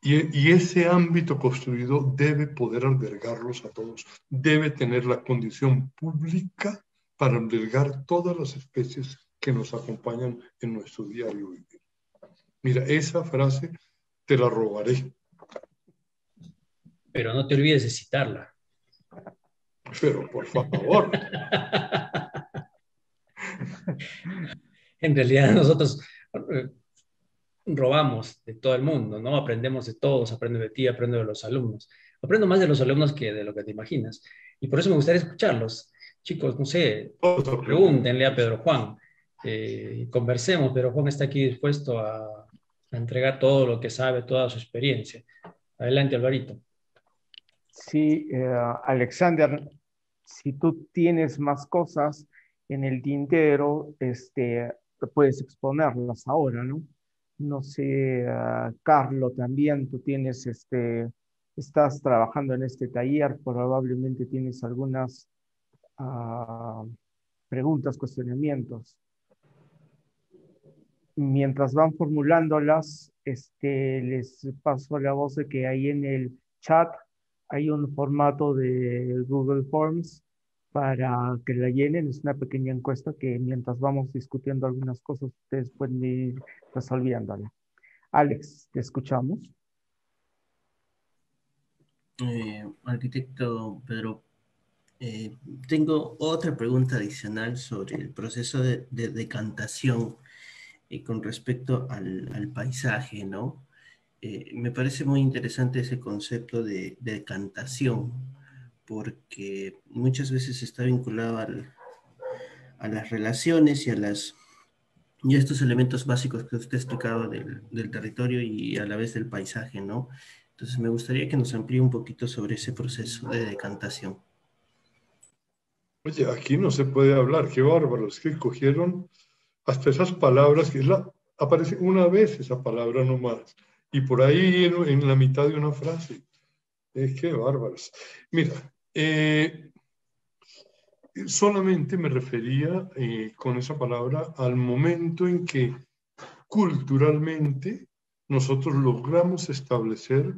Y ese ámbito construido debe poder albergarlos a todos, debe tener la condición pública para albergar todas las especies que nos acompañan en nuestro diario vivir. Mira, esa frase te la robaré. Pero no te olvides de citarla. Pero por favor. En realidad nosotros robamos de todo el mundo, ¿no? Aprendemos de todos, aprendo de ti, aprendo de los alumnos. Aprendo más de los alumnos que de lo que te imaginas. Y por eso me gustaría escucharlos. Chicos, no sé, pregúntenle a Pedro Juan. Conversemos. Pedro Juan está aquí dispuesto a entregar todo lo que sabe, toda su experiencia. Adelante, Alvarito. Sí, Alexander, si tú tienes más cosas en el tintero, puedes exponerlas ahora, ¿no? No sé, Carlo, también tú tienes, estás trabajando en este taller, probablemente tienes algunas preguntas, cuestionamientos. Mientras van formulándolas, les paso la voz de que ahí en el chat hay un formato de Google Forms para que la llenen. Es una pequeña encuesta que mientras vamos discutiendo algunas cosas, ustedes pueden ir resolviéndola. Alex, te escuchamos. Arquitecto Pedro, tengo otra pregunta adicional sobre el proceso de decantación con respecto al paisaje, ¿no? Me parece muy interesante ese concepto de decantación, porque muchas veces está vinculado a las relaciones y a estos elementos básicos que usted explicaba del territorio y a la vez del paisaje, ¿no? Entonces me gustaría que nos amplíe un poquito sobre ese proceso de decantación. Oye, aquí no se puede hablar, qué bárbaro, es que cogieron hasta esas palabras, aparece una vez esa palabra nomás, y por ahí en la mitad de una frase. Qué bárbaros. Mira, solamente me refería con esa palabra al momento en que culturalmente nosotros logramos establecer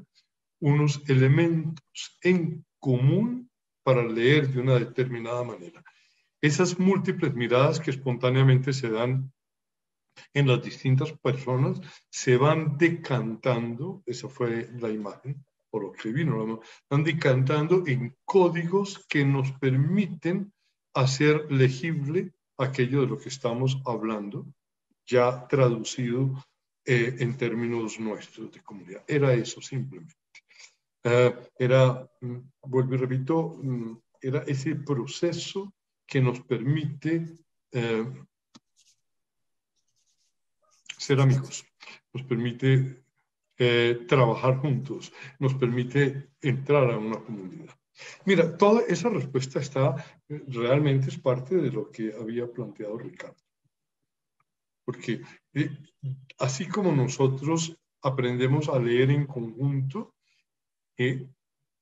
unos elementos en común para leer de una determinada manera. Esas múltiples miradas que espontáneamente se dan en las distintas personas se van decantando, esa fue la imagen, por lo que vino, van decantando en códigos que nos permiten hacer legible aquello de lo que estamos hablando, ya traducido en términos nuestros de comunidad. Era eso simplemente. Vuelvo y repito, era ese proceso que nos permite ser amigos, nos permite trabajar juntos, nos permite entrar a una comunidad. Mira, toda esa respuesta realmente es parte de lo que había planteado Ricardo. Porque así como nosotros aprendemos a leer en conjunto,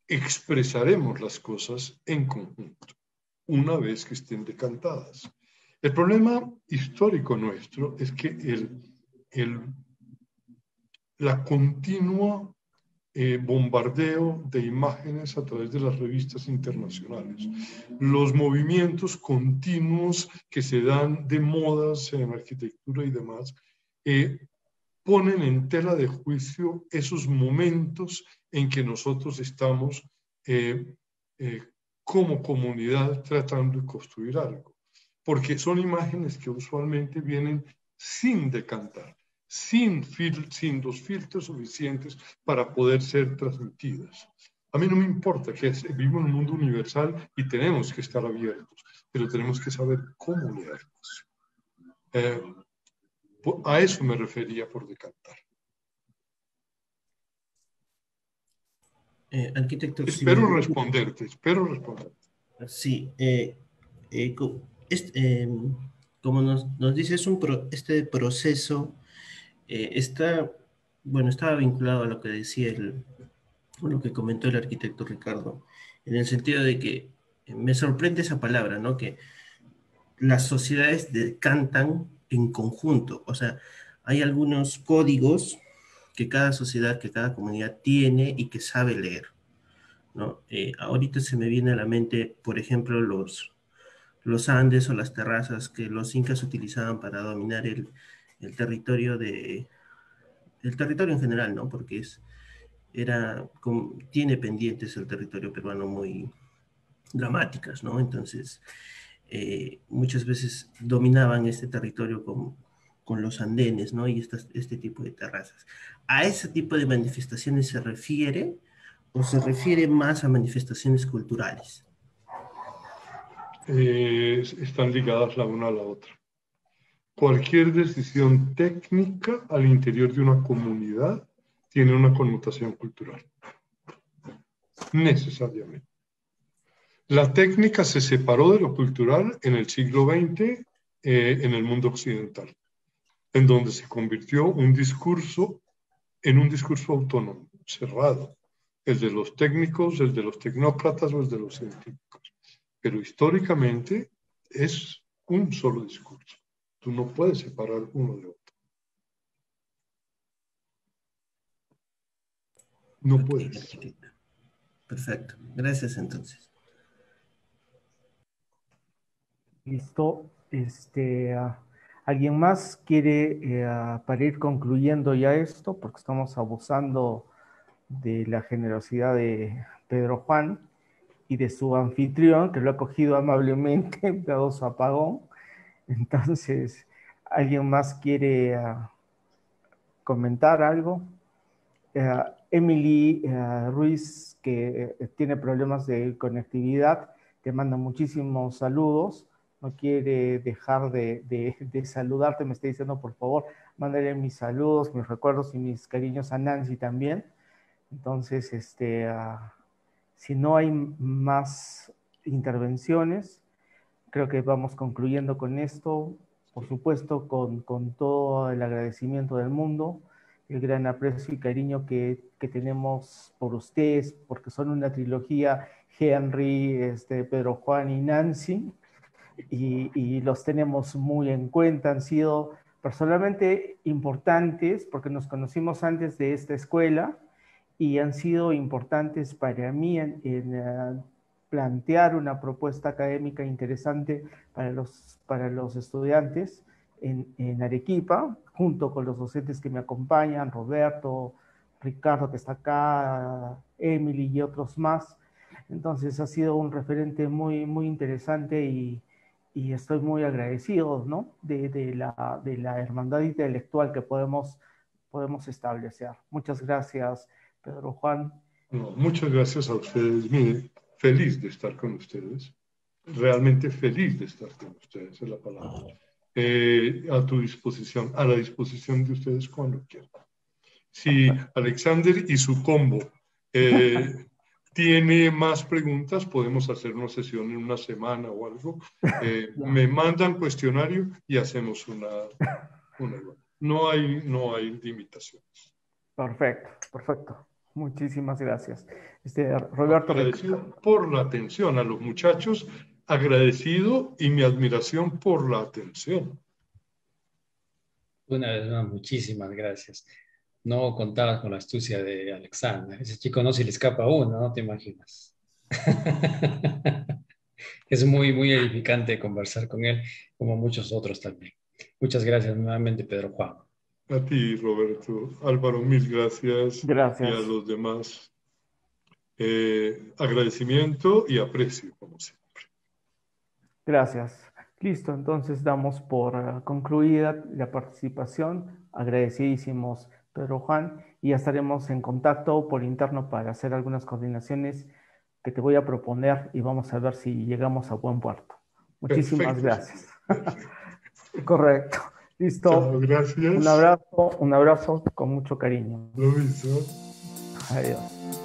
expresaremos las cosas en conjunto, una vez que estén decantadas. El problema histórico nuestro es que la continua bombardeo de imágenes a través de las revistas internacionales, los movimientos continuos que se dan de modas en arquitectura y demás, ponen en tela de juicio esos momentos en que nosotros estamos como comunidad tratando de construir algo, porque son imágenes que usualmente vienen sin decantar, sin los filtros suficientes para poder ser transmitidas. A mí no me importa que vivimos en un mundo universal y tenemos que estar abiertos, pero tenemos que saber cómo leerlos. A eso me refería por decantar. Arquitecto, espero responderte. Sí, como nos dice, este proceso estaba vinculado a lo que decía lo que comentó el arquitecto Ricardo, en el sentido de que me sorprende esa palabra, ¿no? Que las sociedades decantan en conjunto, o sea, hay algunos códigos que cada sociedad, que cada comunidad tiene y que sabe leer, ¿no? Ahorita se me viene a la mente, por ejemplo, los Andes o las terrazas que los incas utilizaban para dominar el territorio el territorio en general, ¿no? Porque tiene pendientes el territorio peruano muy dramáticas, ¿no? Entonces, muchas veces dominaban este territorio con los andenes, ¿no? Y este tipo de terrazas. ¿A ese tipo de manifestaciones se refiere o se refiere más a manifestaciones culturales? Están ligadas la una a la otra. Cualquier decisión técnica al interior de una comunidad tiene una connotación cultural. Necesariamente. La técnica se separó de lo cultural en el siglo XX en el mundo occidental, en donde se convirtió en un discurso autónomo, cerrado, el de los técnicos, el de los tecnócratas o el de los científicos. Pero históricamente es un solo discurso. Tú no puedes separar uno de otro. No puedes. Perfecto. Gracias, entonces. Listo. ¿Alguien más quiere, para ir concluyendo ya esto, porque estamos abusando de la generosidad de Pedro Juan y de su anfitrión, que lo ha cogido amablemente, dado su apagón? Entonces, ¿alguien más quiere comentar algo? Emily Ruiz, que tiene problemas de conectividad, te manda muchísimos saludos, no quiere dejar de saludarte, me está diciendo, por favor, mándale mis saludos, mis recuerdos y mis cariños a Nancy también. Entonces, si no hay más intervenciones, creo que vamos concluyendo con esto, por supuesto, con todo el agradecimiento del mundo, el gran aprecio y cariño que tenemos por ustedes, porque son una trilogía, Henry, Pedro Juan y Nancy, y los tenemos muy en cuenta, han sido personalmente importantes, porque nos conocimos antes de esta escuela, y han sido importantes para mí en plantear una propuesta académica interesante para los estudiantes en Arequipa, junto con los docentes que me acompañan, Roberto, Ricardo que está acá, Emily y otros más. Entonces ha sido un referente muy, muy interesante y estoy muy agradecido, ¿no? de la hermandad intelectual que podemos podemos establecer. Muchas gracias, Pedro Juan. No, muchas gracias a ustedes. Mire, feliz de estar con ustedes. Realmente feliz de estar con ustedes, es la palabra. A tu disposición, a la disposición de ustedes cuando quieran. Si Alexander y su combo tiene más preguntas, podemos hacer una sesión en una semana o algo. Me mandan cuestionario y hacemos una. No hay limitaciones. Perfecto, perfecto. Muchísimas gracias. Roberto. Agradecido por la atención a los muchachos, agradecido y mi admiración por la atención. Una vez más, muchísimas gracias. No contabas con la astucia de Alexander. Ese chico no se le escapa a uno, no te imaginas. Es muy, muy edificante conversar con él, como muchos otros también. Muchas gracias nuevamente, Pedro Juan. A ti, Roberto. Álvaro, mil gracias. Gracias. Y a los demás. Agradecimiento y aprecio, como siempre. Gracias. Listo, entonces damos por concluida la participación. Agradecidísimos, Pedro Juan, y ya estaremos en contacto por interno para hacer algunas coordinaciones que te voy a proponer y vamos a ver si llegamos a buen puerto. Muchísimas gracias. Correcto. Listo. Chao, gracias. Un abrazo con mucho cariño. Lo mismo. Adiós.